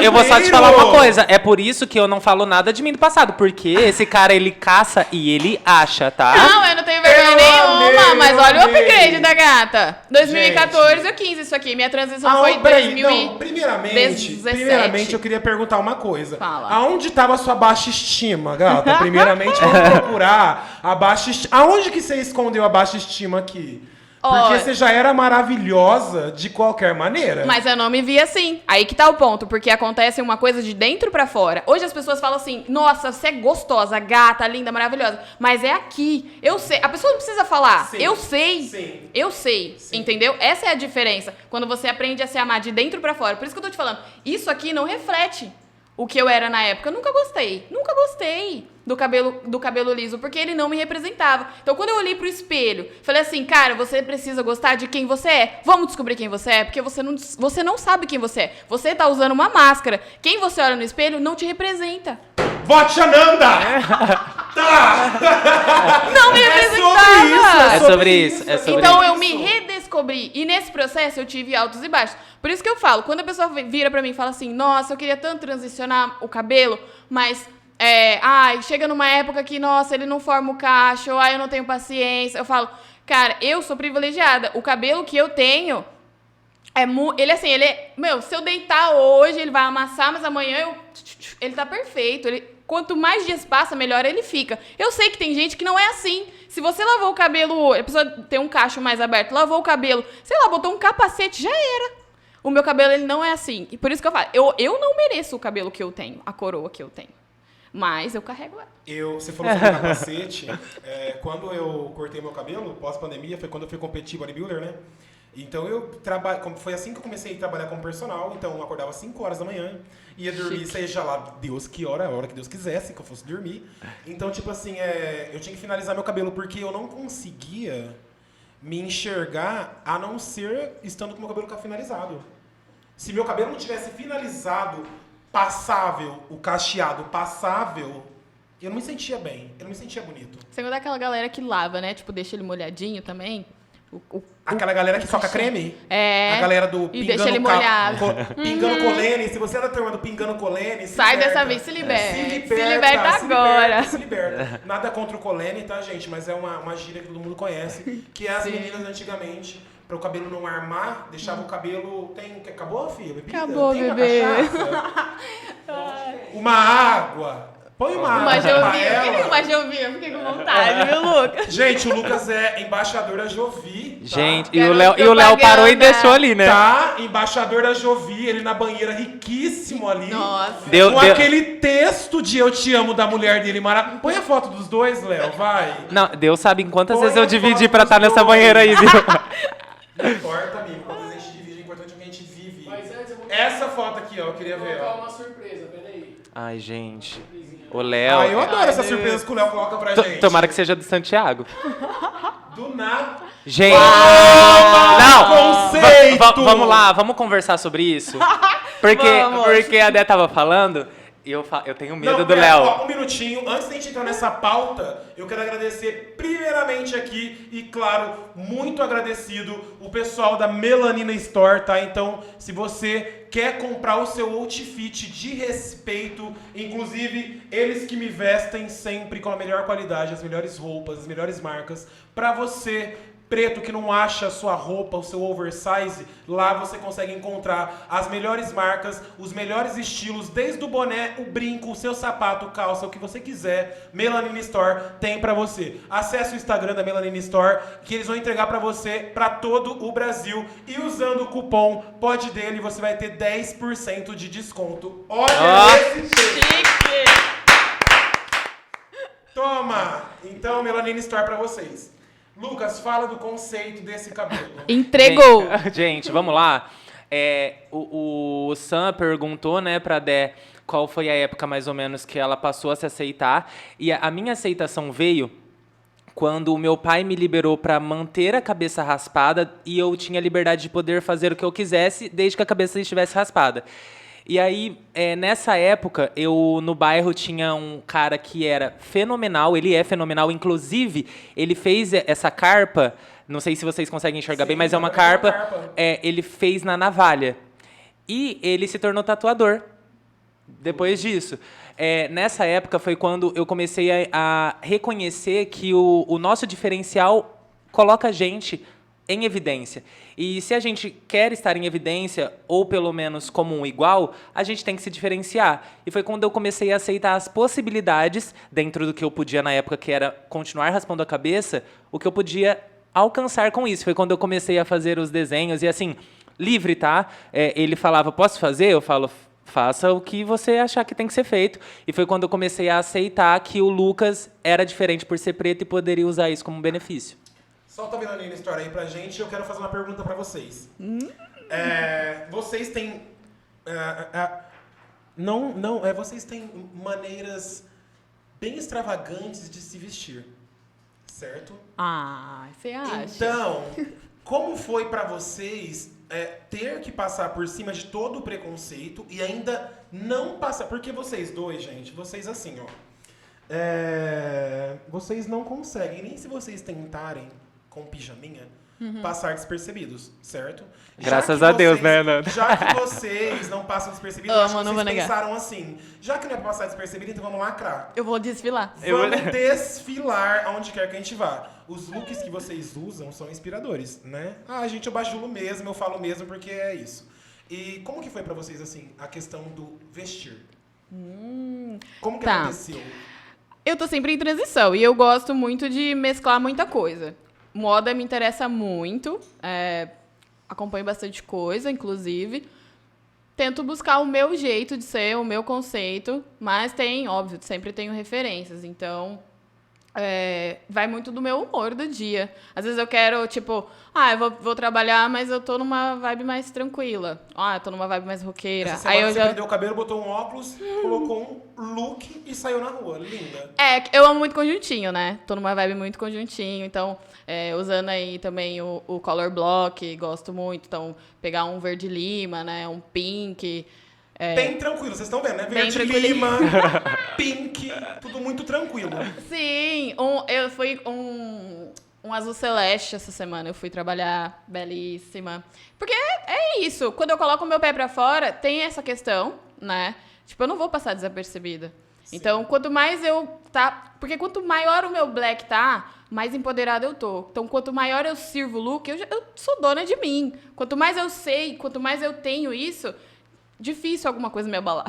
Eu vou só te falar uma coisa. É por isso que eu não falo nada de mim do passado. Porque esse cara, ele caça e ele acha, tá? Não, eu não tenho vergonha nenhuma. Mas olha o upgrade da gata. 2014 ou 15 isso aqui. Minha transição foi em 2017. Primeiramente, eu queria perguntar uma coisa. Fala. Aonde estava a sua baixa estima, gata? Primeiramente, vamos procurar a baixa estima. Aonde que você escondeu a baixa estima aqui? Porque você já era maravilhosa de qualquer maneira. Mas eu não me via assim. Aí que tá o ponto, porque acontece uma coisa de dentro pra fora. Hoje as pessoas falam assim, nossa, você é gostosa, gata, linda, maravilhosa. Mas é aqui. Eu sei. A pessoa não precisa falar. Sim. Eu sei. Sim. Eu sei. Sim. Entendeu? Essa é a diferença. Quando você aprende a se amar de dentro pra fora. Por isso que eu tô te falando. Isso aqui não reflete o que eu era na época. Eu nunca gostei do cabelo liso, porque ele não me representava. Então, quando eu olhei pro espelho, falei assim, cara, você precisa gostar de quem você é. Vamos descobrir quem você é, porque você não sabe quem você é. Você tá usando uma máscara. Quem você olha no espelho não te representa. Vote Ananda! Tá! Não me representava! É sobre isso. Então, eu me redescobri. E nesse processo, eu tive altos e baixos. Por isso que eu falo, quando a pessoa vira pra mim e fala assim, nossa, eu queria tanto transicionar o cabelo, mas... chega numa época que, nossa, ele não forma o cacho, eu não tenho paciência. Eu falo, cara, eu sou privilegiada. O cabelo que eu tenho se eu deitar hoje, ele vai amassar, mas amanhã ele tá perfeito. Quanto mais dias passa, melhor ele fica. Eu sei que tem gente que não é assim. Se você lavou o cabelo, a pessoa tem um cacho mais aberto, lavou o cabelo, sei lá, botou um capacete, já era. O meu cabelo, ele não é assim. E por isso que eu falo, eu não mereço o cabelo que eu tenho, a coroa que eu tenho. Mas eu carrego ela. Você falou sobre capacete. Quando eu cortei meu cabelo, pós-pandemia, foi quando eu fui competir bodybuilder, né? Então eu trabalho, foi assim que eu comecei a trabalhar como personal, então eu acordava às 5 horas da manhã, ia dormir, seja lá Deus que hora, a hora que Deus quisesse que eu fosse dormir. Então, tipo assim, eu tinha que finalizar meu cabelo porque eu não conseguia me enxergar a não ser estando com meu cabelo finalizado. Se meu cabelo não tivesse finalizado, passável, o cacheado passável, eu não me sentia bem, eu não me sentia bonito. Sem contar aquela galera que lava, né? Tipo, deixa ele molhadinho também. Aquela galera que soca creme? É. A galera do E deixa ele molhado. Pingando colene. Se você é da turma do pingando colene, Sai dessa vez, se liberta. Se liberta agora. Se liberta. Nada contra o colene, tá, gente? Mas é uma gíria que todo mundo conhece. Que as meninas antigamente, para o cabelo não armar, deixava o cabelo... Acabou, filha? Bebida? Acabou, tem bebê. Uma água. Põe uma água pra ela. Eu uma Jovi, eu fiquei com vontade, viu, Lucas? Gente, o Lucas é embaixador da Jovi. Tá? Gente, e o Léo parou e deixou ali, né? Tá, embaixador da Jovi, ele na banheira riquíssimo ali. Nossa. Com aquele texto de Eu Te Amo da mulher dele. Põe a foto dos dois, Léo, vai. Não, Deus sabe quantas Põe vezes eu a dividi foto pra dos estar nessa dois. banheira aí, viu? Não importa, amigo, quantas a gente divide, é importante o que a gente vive. Mas antes eu vou Essa foto aqui, ó, eu queria ver, colocar ó. uma surpresa, peraí. Ai, gente. O Léo... Eu adoro essas surpresas que o Léo coloca pra gente. Tomara que seja do Santiago. Do nada. Gente... Não! Conceito! Vamos lá, vamos conversar sobre isso? Porque a Dé tava falando... E eu tenho medo do Léo. Ó, um minutinho, antes de a gente entrar nessa pauta, eu quero agradecer primeiramente aqui, e claro, muito agradecido, o pessoal da Melanina Store, tá? Então, se você quer comprar o seu outfit de respeito, inclusive eles que me vestem sempre com a melhor qualidade, as melhores roupas, as melhores marcas, pra você... preto que não acha a sua roupa, o seu oversize, lá você consegue encontrar as melhores marcas, os melhores estilos, desde o boné, o brinco, o seu sapato, calça, o que você quiser, Melanina Store tem pra você. Acesse o Instagram da Melanina Store, que eles vão entregar pra você, pra todo o Brasil, e usando o cupom PODDELE, você vai ter 10% de desconto. Olha esse Chique. Toma! Então, Melanina Store pra vocês. Lucas, fala do conceito desse cabelo. Entregou. Gente, vamos lá. O Sam perguntou, né, pra Dé qual foi a época mais ou menos que ela passou a se aceitar. E a minha aceitação veio quando o meu pai me liberou pra manter a cabeça raspada e eu tinha liberdade de poder fazer o que eu quisesse desde que a cabeça estivesse raspada. E aí, nessa época, eu no bairro tinha um cara que era fenomenal, ele é fenomenal, inclusive, ele fez essa carpa, não sei se vocês conseguem enxergar bem, mas é uma carpa, ele fez na navalha. E ele se tornou tatuador depois disso. Nessa época foi quando eu comecei a reconhecer que o nosso diferencial coloca a gente em evidência. E se a gente quer estar em evidência, ou pelo menos como um igual, a gente tem que se diferenciar. E foi quando eu comecei a aceitar as possibilidades, dentro do que eu podia na época, que era continuar raspando a cabeça, o que eu podia alcançar com isso. Foi quando eu comecei a fazer os desenhos, e assim, livre, tá? Ele falava, posso fazer? Eu falo, faça o que você achar que tem que ser feito. E foi quando eu comecei a aceitar que o Lucas era diferente por ser preto e poderia usar isso como benefício. Solta a Melanina Store aí pra gente. Eu quero fazer uma pergunta pra vocês. Vocês têm... vocês têm maneiras bem extravagantes de se vestir, certo? Ah, você acha? Então, como foi pra vocês ter que passar por cima de todo o preconceito e ainda não passar... Porque vocês dois, gente, vocês assim, ó... vocês não conseguem, nem se vocês tentarem com pijaminha, passar despercebidos, certo? Graças a Deus, né, Nanda? Já que vocês não passam despercebidos, Amo, acho que não vou vocês negar. pensaram assim, já que não é pra passar despercebido, então vamos lacrar. Eu vou desfilar. Vamos desfilar aonde quer que a gente vá. Os looks que vocês usam são inspiradores, né? Gente, eu bajulo mesmo, eu falo mesmo porque é isso. E como que foi pra vocês, assim, a questão do vestir? Como que aconteceu? Eu tô sempre em transição e eu gosto muito de mesclar muita coisa. Moda me interessa muito, acompanho bastante coisa, inclusive. Tento buscar o meu jeito de ser, o meu conceito, mas óbvio, sempre tenho referências. Então, vai muito do meu humor do dia. Às vezes eu quero, tipo, eu vou trabalhar, mas eu tô numa vibe mais tranquila. Eu tô numa vibe mais roqueira. Essa semana você prendeu o cabelo, botou um óculos, colocou um look e saiu na rua. Linda. Eu amo muito conjuntinho, né? Tô numa vibe muito conjuntinho, então, usando aí também o color block, gosto muito. Então, pegar um verde lima, né? Um pink. Bem tranquilo, vocês estão vendo, né? Bem Verde lima, pink, tudo muito tranquilo. Sim, eu fui um azul celeste essa semana. Eu fui trabalhar, belíssima. Porque é isso, quando eu coloco o meu pé pra fora, tem essa questão, né? Tipo, eu não vou passar desapercebida. Sim. Então, quanto mais porque quanto maior o meu black tá, mais empoderada eu tô. Então, quanto maior eu sirvo o look, eu sou dona de mim. Quanto mais eu sei, quanto mais eu tenho isso, difícil alguma coisa me abalar.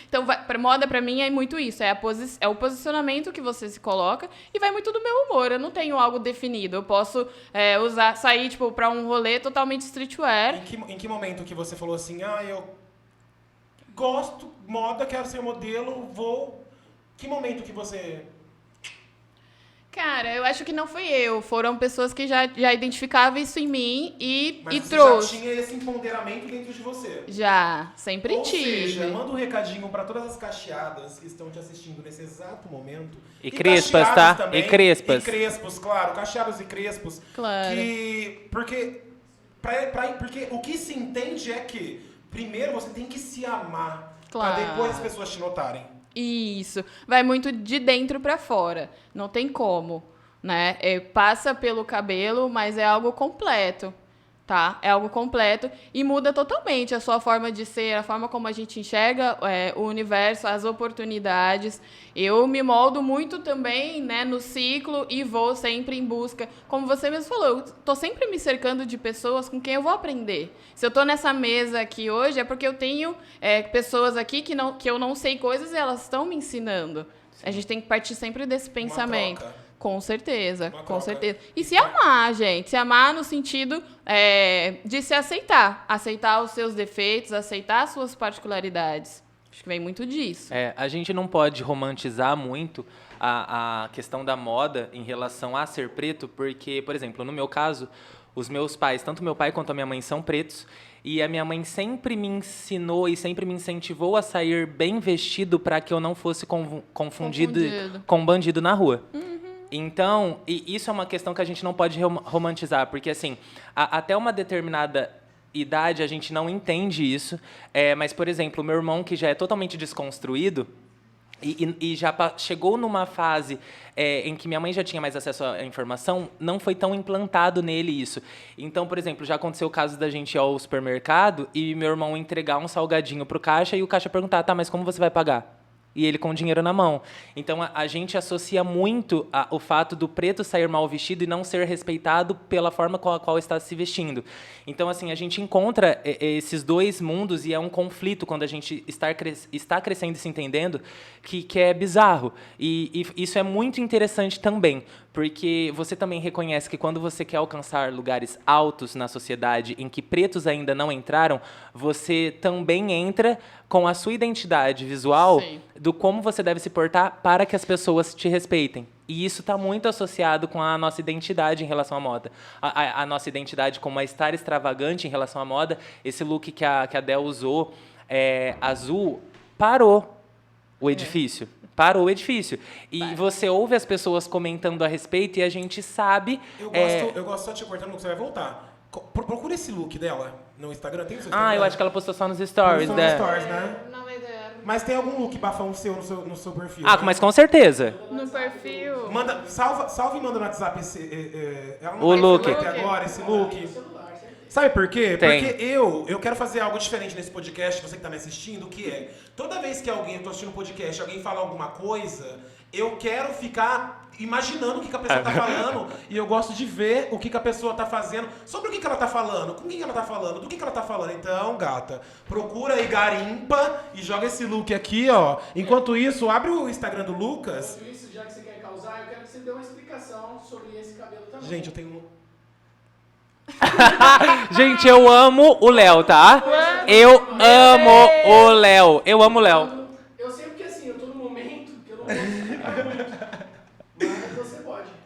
Então, moda pra mim é muito isso. É o posicionamento que você se coloca e vai muito do meu humor. Eu não tenho algo definido. Eu posso sair, tipo, pra um rolê totalmente streetwear. Em que momento que você falou assim, eu gosto, moda, quero ser modelo, vou... Que momento que você... Cara, eu acho que não fui eu. Foram pessoas que já identificavam isso em mim e Mas você trouxe. já tinha esse empoderamento dentro de você. Já, sempre tive. Ou seja, manda um recadinho pra todas as cacheadas que estão te assistindo nesse exato momento. E crespas, tá? Também, e crespas. E crespos, claro. Cacheados e crespos. Claro. Porque o que se entende é que, primeiro, você tem que se amar. Claro. Pra depois as pessoas te notarem. Isso. Vai muito de dentro pra fora. Não tem como, né? Passa pelo cabelo, mas é algo completo, tá? É algo completo e muda totalmente a sua forma de ser, a forma como a gente enxerga o universo, as oportunidades. Eu me moldo muito também, né, no ciclo e vou sempre em busca. Como você mesmo falou, eu tô sempre me cercando de pessoas com quem eu vou aprender. Se eu tô nessa mesa aqui hoje, é porque eu tenho pessoas aqui que eu não sei coisas e elas estão me ensinando. Sim. A gente tem que partir sempre desse pensamento. Com certeza, com certeza. E se amar, gente. Se amar no sentido de se aceitar. Aceitar os seus defeitos, aceitar as suas particularidades. Acho que vem muito disso. A gente não pode romantizar muito a questão da moda em relação a ser preto, porque, por exemplo, no meu caso, os meus pais, tanto meu pai quanto a minha mãe, são pretos, e a minha mãe sempre me ensinou e sempre me incentivou a sair bem vestido para que eu não fosse confundido com bandido na rua. Então, e isso é uma questão que a gente não pode romantizar, porque, assim, até uma determinada idade a gente não entende isso, mas, por exemplo, o meu irmão, que já é totalmente desconstruído, e já chegou numa fase em que minha mãe já tinha mais acesso à informação, não foi tão implantado nele isso. Então, por exemplo, já aconteceu o caso da gente ir ao supermercado e meu irmão entregar um salgadinho pro caixa e o caixa perguntar, tá, mas como você vai pagar? E ele com o dinheiro na mão. Então, a gente associa muito o fato do preto sair mal vestido e não ser respeitado pela forma com a qual está se vestindo. Então, assim, a gente encontra esses dois mundos e é um conflito quando a gente está crescendo e se entendendo que é bizarro. E isso é muito interessante também, porque você também reconhece que quando você quer alcançar lugares altos na sociedade em que pretos ainda não entraram, você também entra com a sua identidade visual. Sim. Do como você deve se portar para que as pessoas te respeitem. E isso está muito associado com a nossa identidade em relação à moda. A nossa identidade como uma estar extravagante em relação à moda. Esse look que a Del usou, azul, parou o edifício. Parou o edifício. E você ouve as pessoas comentando a respeito e a gente sabe... Eu gosto só de te cortando, você vai voltar. Procura esse look dela no Instagram. Tem o seu Instagram? Eu acho que ela postou só nos stories. Nos stories, né? Mas tem algum look bafão seu no seu perfil? Né? Mas com certeza. No perfil. Salva e manda no WhatsApp ela não o look. Até agora, esse look. Sabe por quê? Tem. Porque eu quero fazer algo diferente nesse podcast, você que tá me assistindo, que é, toda vez que eu tô assistindo um podcast, alguém fala alguma coisa, eu quero ficar imaginando o que a pessoa tá falando, e eu gosto de ver o que a pessoa tá fazendo, sobre o que ela tá falando, com quem ela tá falando, do que ela tá falando. Então, gata, procura aí, garimpa, e joga esse look aqui, ó. Enquanto isso, abre o Instagram do Lucas. Enquanto isso, já que você quer causar, eu quero que você dê uma explicação sobre esse cabelo também. Gente, eu tenho... Gente, eu amo o Léo, tá? Eu amo o Léo. Eu sei porque assim, eu tô no momento que eu não posso explicar muito. Mas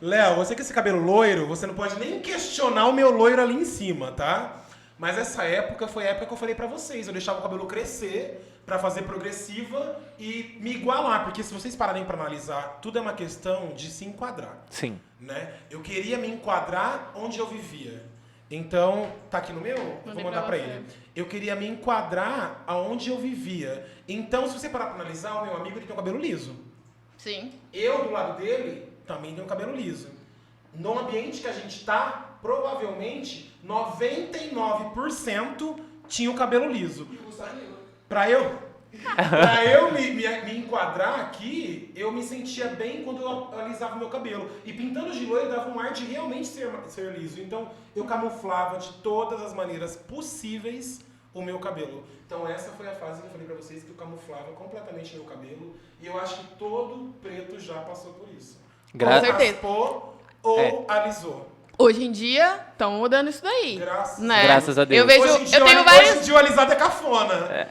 Léo, você com esse cabelo loiro, você não pode nem questionar o meu loiro ali em cima, tá? Mas essa época foi a época que eu falei pra vocês. Eu deixava o cabelo crescer pra fazer progressiva e me igualar. Porque se vocês pararem pra analisar, tudo é uma questão de se enquadrar. Sim. Né? Eu queria me enquadrar onde eu vivia. Então, tá aqui no meu? Vou mandar pra ele. Eu queria me enquadrar aonde eu vivia. Então, se você parar pra analisar, o meu amigo ele tem um cabelo liso. Sim. Eu, do lado dele, também tenho um cabelo liso. No ambiente que a gente tá, provavelmente 99% tinha o cabelo liso. Pra eu me enquadrar aqui, eu me sentia bem quando eu alisava o meu cabelo. E pintando de loiro dava um ar de realmente ser liso. Então eu camuflava de todas as maneiras possíveis o meu cabelo. Então essa foi a fase que eu falei pra vocês que eu camuflava completamente meu cabelo. E eu acho que todo preto já passou por isso. Com certeza. Raspou ou alisou. Hoje em dia, estão mudando isso daí. Graças a Deus. Eu vejo, Hoje em dia, eu tenho Hoje vários. em dia o alisado é cafona. É,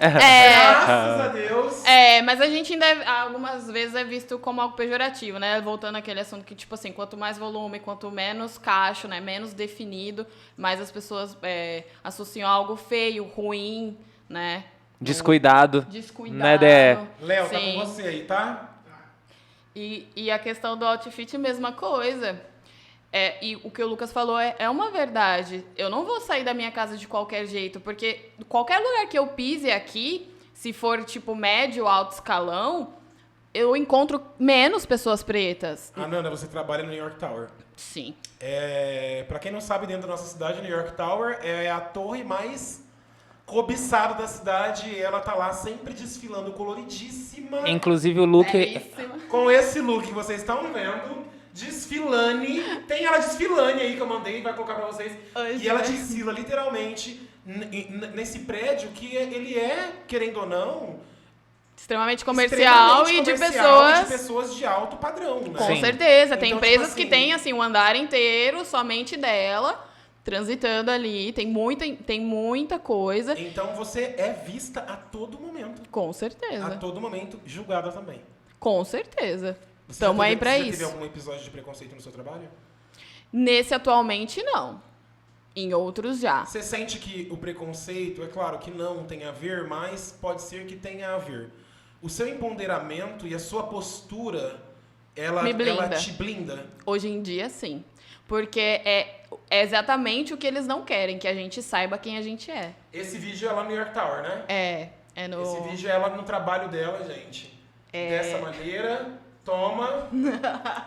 Graças a Deus. mas a gente ainda, algumas vezes é visto como algo pejorativo, né? Voltando àquele assunto que, tipo assim, quanto mais volume, quanto menos cacho, né? Menos definido, mais as pessoas associam a algo feio, ruim, né? Descuidado. Descuidado. Né, Dé? Léo, tá Sim. com você aí, tá? E a questão do outfit, mesma coisa. E o que o Lucas falou é uma verdade. Eu não vou sair da minha casa de qualquer jeito, porque qualquer lugar que eu pise aqui, se for tipo médio, alto escalão, eu encontro menos pessoas pretas. Ananda, você trabalha no New York Tower. Sim. Pra quem não sabe, dentro da nossa cidade, o New York Tower é a torre mais cobiçada da cidade. E ela tá lá sempre desfilando, coloridíssima. Inclusive o look... Belíssima. Com esse look que vocês estão vendo, desfilane. Tem ela desfilane aí que eu mandei, vai colocar pra vocês. Hoje E ela é. desfila literalmente nesse prédio que ele é, querendo ou não, Extremamente comercial extremamente e de comercial pessoas. de pessoas de alto padrão, né? Com Sim. certeza. Tem Então, empresas tipo que assim, têm assim, um andar inteiro somente dela, transitando ali. Tem muita coisa. Então você é vista a todo momento. Com A certeza. todo momento, julgada também. Com certeza. Você Estamos já aí teve- pra você já isso. teve algum episódio de preconceito no seu trabalho? Nesse atualmente, não. Em outros, já. Você sente que o preconceito, é claro que não tem a ver, mas pode ser que tenha a ver. O seu empoderamento e a sua postura, ela Me blinda. te blinda. Hoje em dia, sim. Porque é exatamente o que eles não querem, que a gente saiba quem a gente é. Esse vídeo é lá no New York Tower, né? É no... Esse vídeo é ela no trabalho dela, gente. Dessa maneira, toma.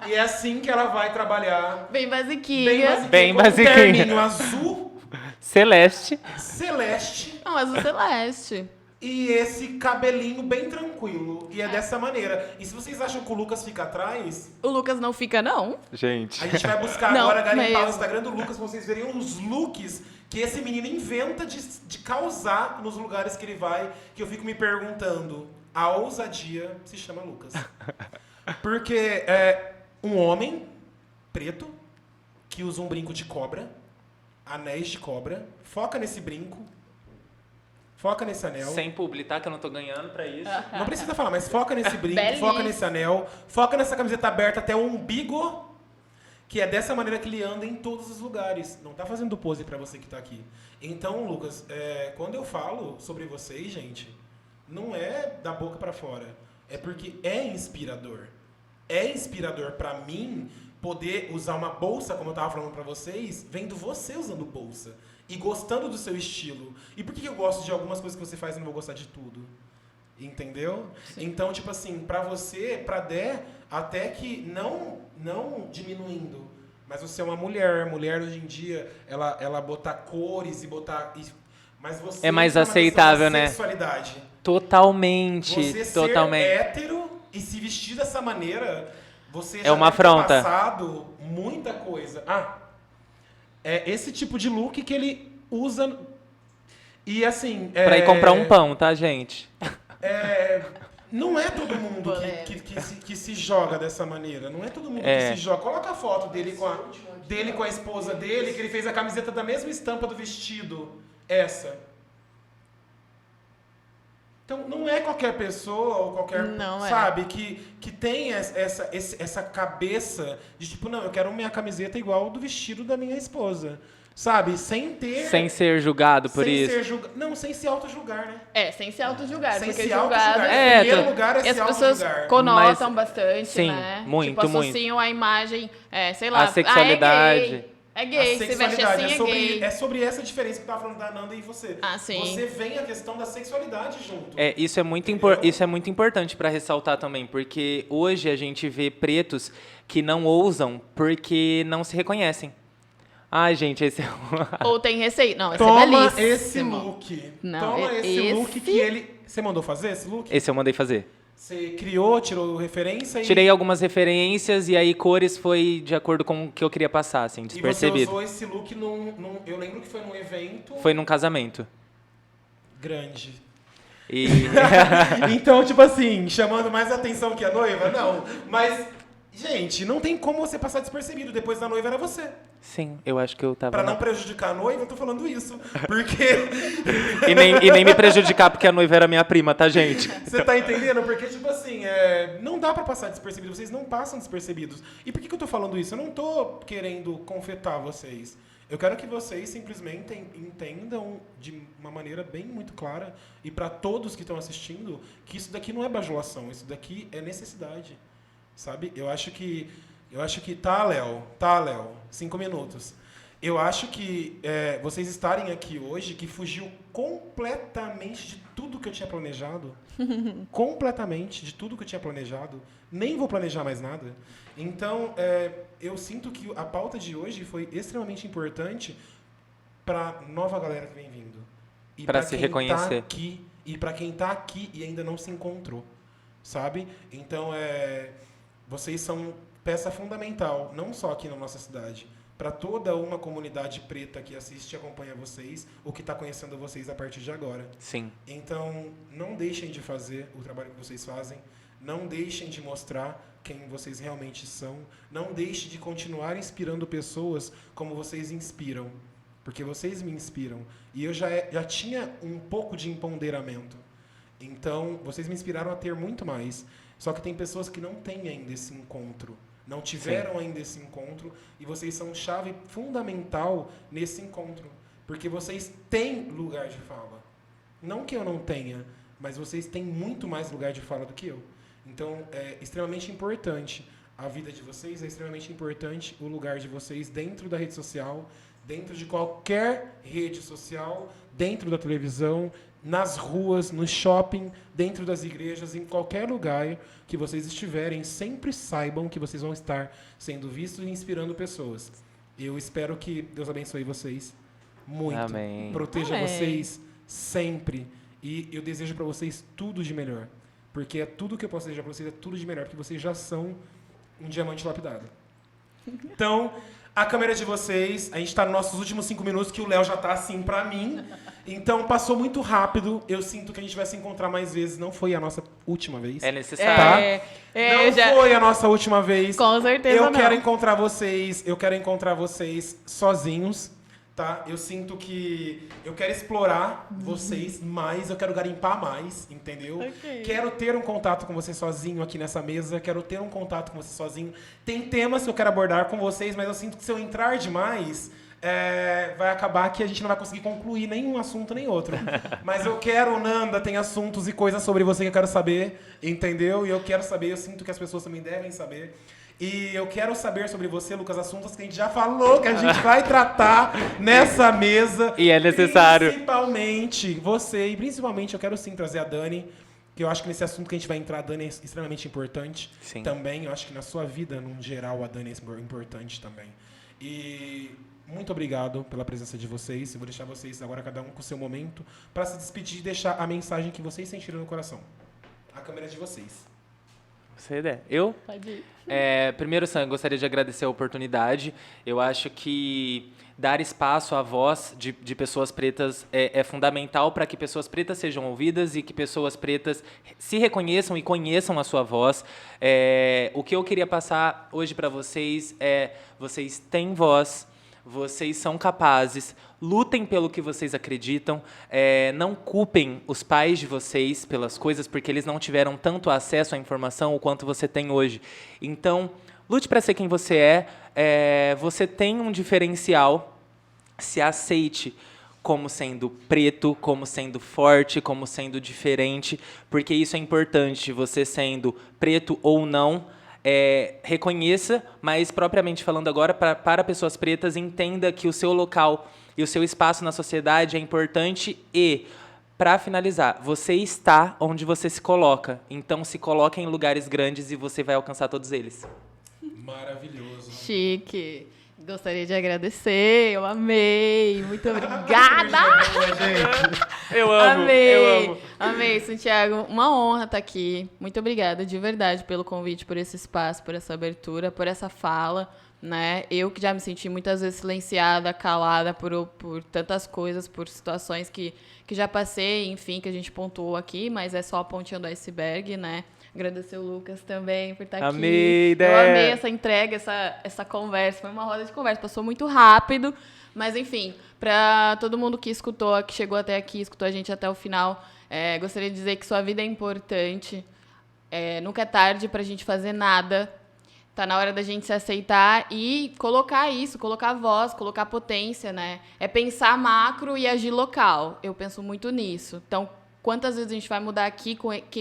E é assim que ela vai trabalhar. Bem basiquinha. Bem com um basiquinha. terninho azul, Celeste. celeste. Não, azul celeste. E esse cabelinho bem tranquilo. E é dessa maneira. E se vocês acham que o Lucas fica atrás, O Lucas não fica, não. Gente. a gente vai buscar Não, agora garimpar o mesmo. Instagram do Lucas pra vocês verem os looks que esse menino inventa de causar nos lugares que ele vai. Que eu fico me perguntando. A ousadia se chama Lucas. Porque é um homem preto que usa um brinco de cobra, anéis de cobra, foca nesse brinco, foca nesse anel. Sem publi, tá? Que eu não tô ganhando pra isso. Não precisa falar, mas foca nesse brinco, Belíssimo. foca nesse anel, foca nessa camiseta aberta até o umbigo, que é dessa maneira que ele anda em todos os lugares. Não tá fazendo pose pra você que tá aqui. Então, Lucas, quando eu falo sobre vocês, gente, não é da boca pra fora. É porque é inspirador. É inspirador pra mim poder usar uma bolsa, como eu tava falando pra vocês, vendo você usando bolsa. E gostando do seu estilo. E por que eu gosto de algumas coisas que você faz e não vou gostar de tudo? Entendeu? Então, tipo assim, pra você, pra Dé, até que não diminuindo, mas você é uma mulher. Mulher hoje em dia, ela botar cores e botar... Mas você É mais tem uma questão aceitável, da né? sexualidade. Totalmente. Você Totalmente. ser hétero e se vestir dessa maneira, você É uma deve ter afronta. passado muita coisa. É esse tipo de look que ele usa. E assim. Pra ir comprar um pão, tá, gente? Não é todo mundo Polêmica. que se joga dessa maneira. Não é todo mundo É. que se joga. Coloca a foto dele com a esposa dele, que ele fez a camiseta da mesma estampa do vestido. Essa. Então, não é qualquer pessoa ou qualquer, Não é. sabe, que tem essa cabeça de tipo, não, eu quero minha camiseta igual do vestido da minha esposa, sabe? Sem ter... Sem ser julgado por sem isso. ser não, sem se auto-julgar, né? Sem se auto-julgar, Sem porque se julgado... auto-julgar. É, Em primeiro lugar é as se pessoas auto-julgar. conotam Mas- bastante, sim, né? muito, tipo, associam a imagem, sei lá... A sexualidade. É gay, A se veste sexualidade assim é gay. é sobre essa diferença que eu tava falando da Nanda e você. Ah, sim. Você vem a questão da sexualidade junto. Isso é muito, Entendeu? isso é muito importante para ressaltar também, porque hoje a gente vê pretos que não ousam porque não se reconhecem. Ai, gente, esse é Ou tem receio. Não, esse Toma é belíssimo. esse look. Não, Toma esse esse- look que ele... Você mandou fazer esse look? Esse eu mandei fazer. Você criou, tirou referência e... Tirei algumas referências e aí cores foi de acordo com o que eu queria passar, assim, E você despercebido. usou esse look eu lembro que foi num evento Foi num casamento. grande. E Então, tipo assim, chamando mais atenção que a noiva? Não. Mas, gente, não tem como você passar despercebido. Depois da noiva era você. sim, eu acho que eu tava Pra não na... prejudicar a noiva, eu tô falando isso. Porque... E nem me prejudicar porque a noiva era minha prima, tá, gente? Você tá entendendo? Porque, tipo assim, não dá pra passar despercebido. Vocês não passam despercebidos. E por que eu tô falando isso? Eu não tô querendo confetar vocês. Eu quero que vocês simplesmente entendam de uma maneira bem muito clara e pra todos que estão assistindo que isso daqui não é bajulação, isso daqui é necessidade, sabe? Eu acho que tá, Léo, 5 minutos. Eu acho que vocês estarem aqui hoje, que fugiu completamente de tudo que eu tinha planejado, completamente de tudo que eu tinha planejado, nem vou planejar mais nada. Então, eu sinto que a pauta de hoje foi extremamente importante para nova galera que vem vindo. E Pra pra se quem reconhecer. Tá aqui, e para quem tá aqui e ainda não se encontrou, sabe? Então, vocês são peça fundamental, não só aqui na nossa cidade, para toda uma comunidade preta que assiste e acompanha vocês, ou que está conhecendo vocês a partir de agora. Sim. Então, não deixem de fazer o trabalho que vocês fazem, não deixem de mostrar quem vocês realmente são, não deixem de continuar inspirando pessoas como vocês inspiram, porque vocês me inspiram. E eu já tinha um pouco de empoderamento. Então, vocês me inspiraram a ter muito mais. Só que tem pessoas que não têm ainda esse encontro, não tiveram ainda esse encontro, e vocês são chave fundamental nesse encontro, porque vocês têm lugar de fala. Não que eu não tenha, mas vocês têm muito mais lugar de fala do que eu. Então, é extremamente importante a vida de vocês, é extremamente importante o lugar de vocês dentro da rede social, dentro de qualquer rede social, dentro da televisão, nas ruas, no shopping, dentro das igrejas, em qualquer lugar que vocês estiverem, sempre saibam que vocês vão estar sendo vistos e inspirando pessoas. Eu espero que Deus abençoe vocês muito. Amém. Proteja Amém. vocês sempre. E eu desejo para vocês tudo de melhor. Porque é tudo que eu posso desejar para vocês, é tudo de melhor, porque vocês já são um diamante lapidado. Então, a câmera de vocês, a gente está nos nossos últimos 5 minutos, que o Léo já tá assim para mim. Então, passou muito rápido. Eu sinto que a gente vai se encontrar mais vezes. Não foi a nossa última vez. É necessário. Não foi a nossa última vez. Com certeza Eu não. quero encontrar vocês sozinhos, tá? Eu sinto que eu quero explorar vocês mais, eu quero garimpar mais, entendeu? Ok. Quero ter um contato com você sozinho aqui nessa mesa, quero ter um contato com você sozinho. Tem temas que eu quero abordar com vocês, mas eu sinto que se eu entrar demais, vai acabar que a gente não vai conseguir concluir nenhum assunto nem outro. Mas eu quero, Nanda, tem assuntos e coisas sobre você que eu quero saber, entendeu? E eu quero saber, eu sinto que as pessoas também devem saber. E eu quero saber sobre você, Lucas, assuntos que a gente já falou, que a gente vai tratar nessa mesa. E é necessário. Principalmente você, e principalmente eu quero sim trazer a Dani, que eu acho que nesse assunto que a gente vai entrar, a Dani é extremamente importante. Sim. Também, eu acho que na sua vida, no geral, a Dani é importante também. E muito obrigado pela presença de vocês. Eu vou deixar vocês agora, cada um com o seu momento, para se despedir e deixar a mensagem que vocês sentiram no coração. A câmera é de vocês. Você der. Eu? Pode ir. Primeiro, Sam, gostaria de agradecer a oportunidade. Eu acho que dar espaço à voz de pessoas pretas é fundamental para que pessoas pretas sejam ouvidas e que pessoas pretas se reconheçam e conheçam a sua voz. O que eu queria passar hoje para vocês vocês têm voz, Vocês são capazes, lutem pelo que vocês acreditam, não culpem os pais de vocês pelas coisas, porque eles não tiveram tanto acesso à informação o quanto você tem hoje. Então, lute para ser quem você é, você tem um diferencial, se aceite como sendo preto, como sendo forte, como sendo diferente, porque isso é importante, você sendo preto ou não, reconheça, mas propriamente falando agora, para pessoas pretas, entenda que o seu local e o seu espaço na sociedade é importante e, para finalizar, você está onde você se coloca, então se coloque em lugares grandes e você vai alcançar todos eles. Maravilhoso. Chique. Gostaria de agradecer, eu amei, muito obrigada! Eu amo, Amei, eu amo. amei, Santiago, uma honra estar aqui. Muito obrigada, de verdade, pelo convite, por esse espaço, por essa abertura, por essa fala, né? Eu que já me senti muitas vezes silenciada, calada por tantas coisas, por situações que já passei, enfim, que a gente pontuou aqui, mas é só a pontinha do iceberg, né? Agradecer o Lucas também por estar Amei, aqui. Eu Dé. amei essa entrega, essa conversa. Foi uma roda de conversa, passou muito rápido. Mas, enfim, para todo mundo que escutou, que chegou até aqui, escutou a gente até o final, gostaria de dizer que sua vida é importante. Nunca é tarde para a gente fazer nada. Tá na hora da gente se aceitar e colocar isso, colocar voz, colocar potência, né? É pensar macro e agir local. Eu penso muito nisso. Então, quantas vezes a gente vai mudar aqui,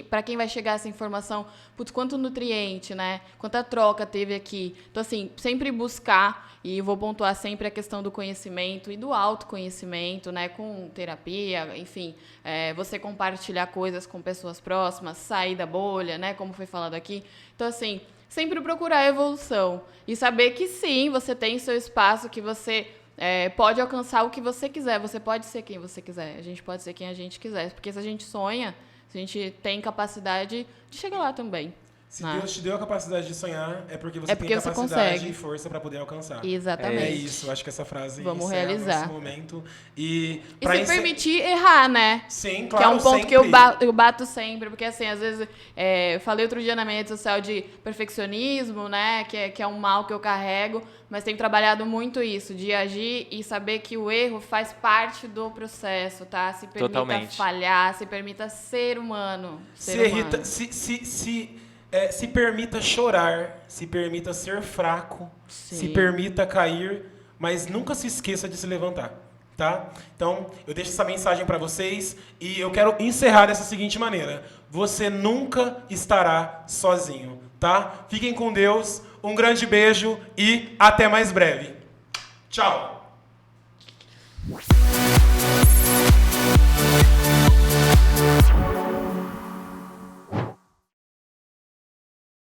para quem vai chegar essa informação, putz, quanto nutriente, né? Quanta troca teve aqui. Então, assim, sempre buscar, e vou pontuar sempre a questão do conhecimento e do autoconhecimento, né? Com terapia, enfim, você compartilhar coisas com pessoas próximas, sair da bolha, né? Como foi falado aqui. Então, assim, sempre procurar evolução e saber que sim, você tem seu espaço, que você pode alcançar o que você quiser. Você pode ser quem você quiser. A gente pode ser quem a gente quiser. Porque se a gente sonha, se a gente tem capacidade de chegar lá também. Se Deus te deu a capacidade de sonhar, é porque você tem você capacidade consegue. e força para poder alcançar. Exatamente. É isso, acho que essa frase Vamos encerra realizar. nosso momento. E se permitir errar, né? Sim, Que é claro, um ponto sempre. que eu bato sempre, porque assim, às vezes, eu falei outro dia na minha rede social de perfeccionismo, né, que é um mal que eu carrego, mas tenho trabalhado muito isso, de agir e saber que o erro faz parte do processo, tá? Se permita Totalmente. falhar, se permita ser humano. Se permita chorar, se permita ser fraco, Sim. se permita cair, mas nunca se esqueça de se levantar, tá? Então, eu deixo essa mensagem para vocês e eu quero encerrar dessa seguinte maneira: você nunca estará sozinho, tá? Fiquem com Deus, um grande beijo e até mais breve. Tchau!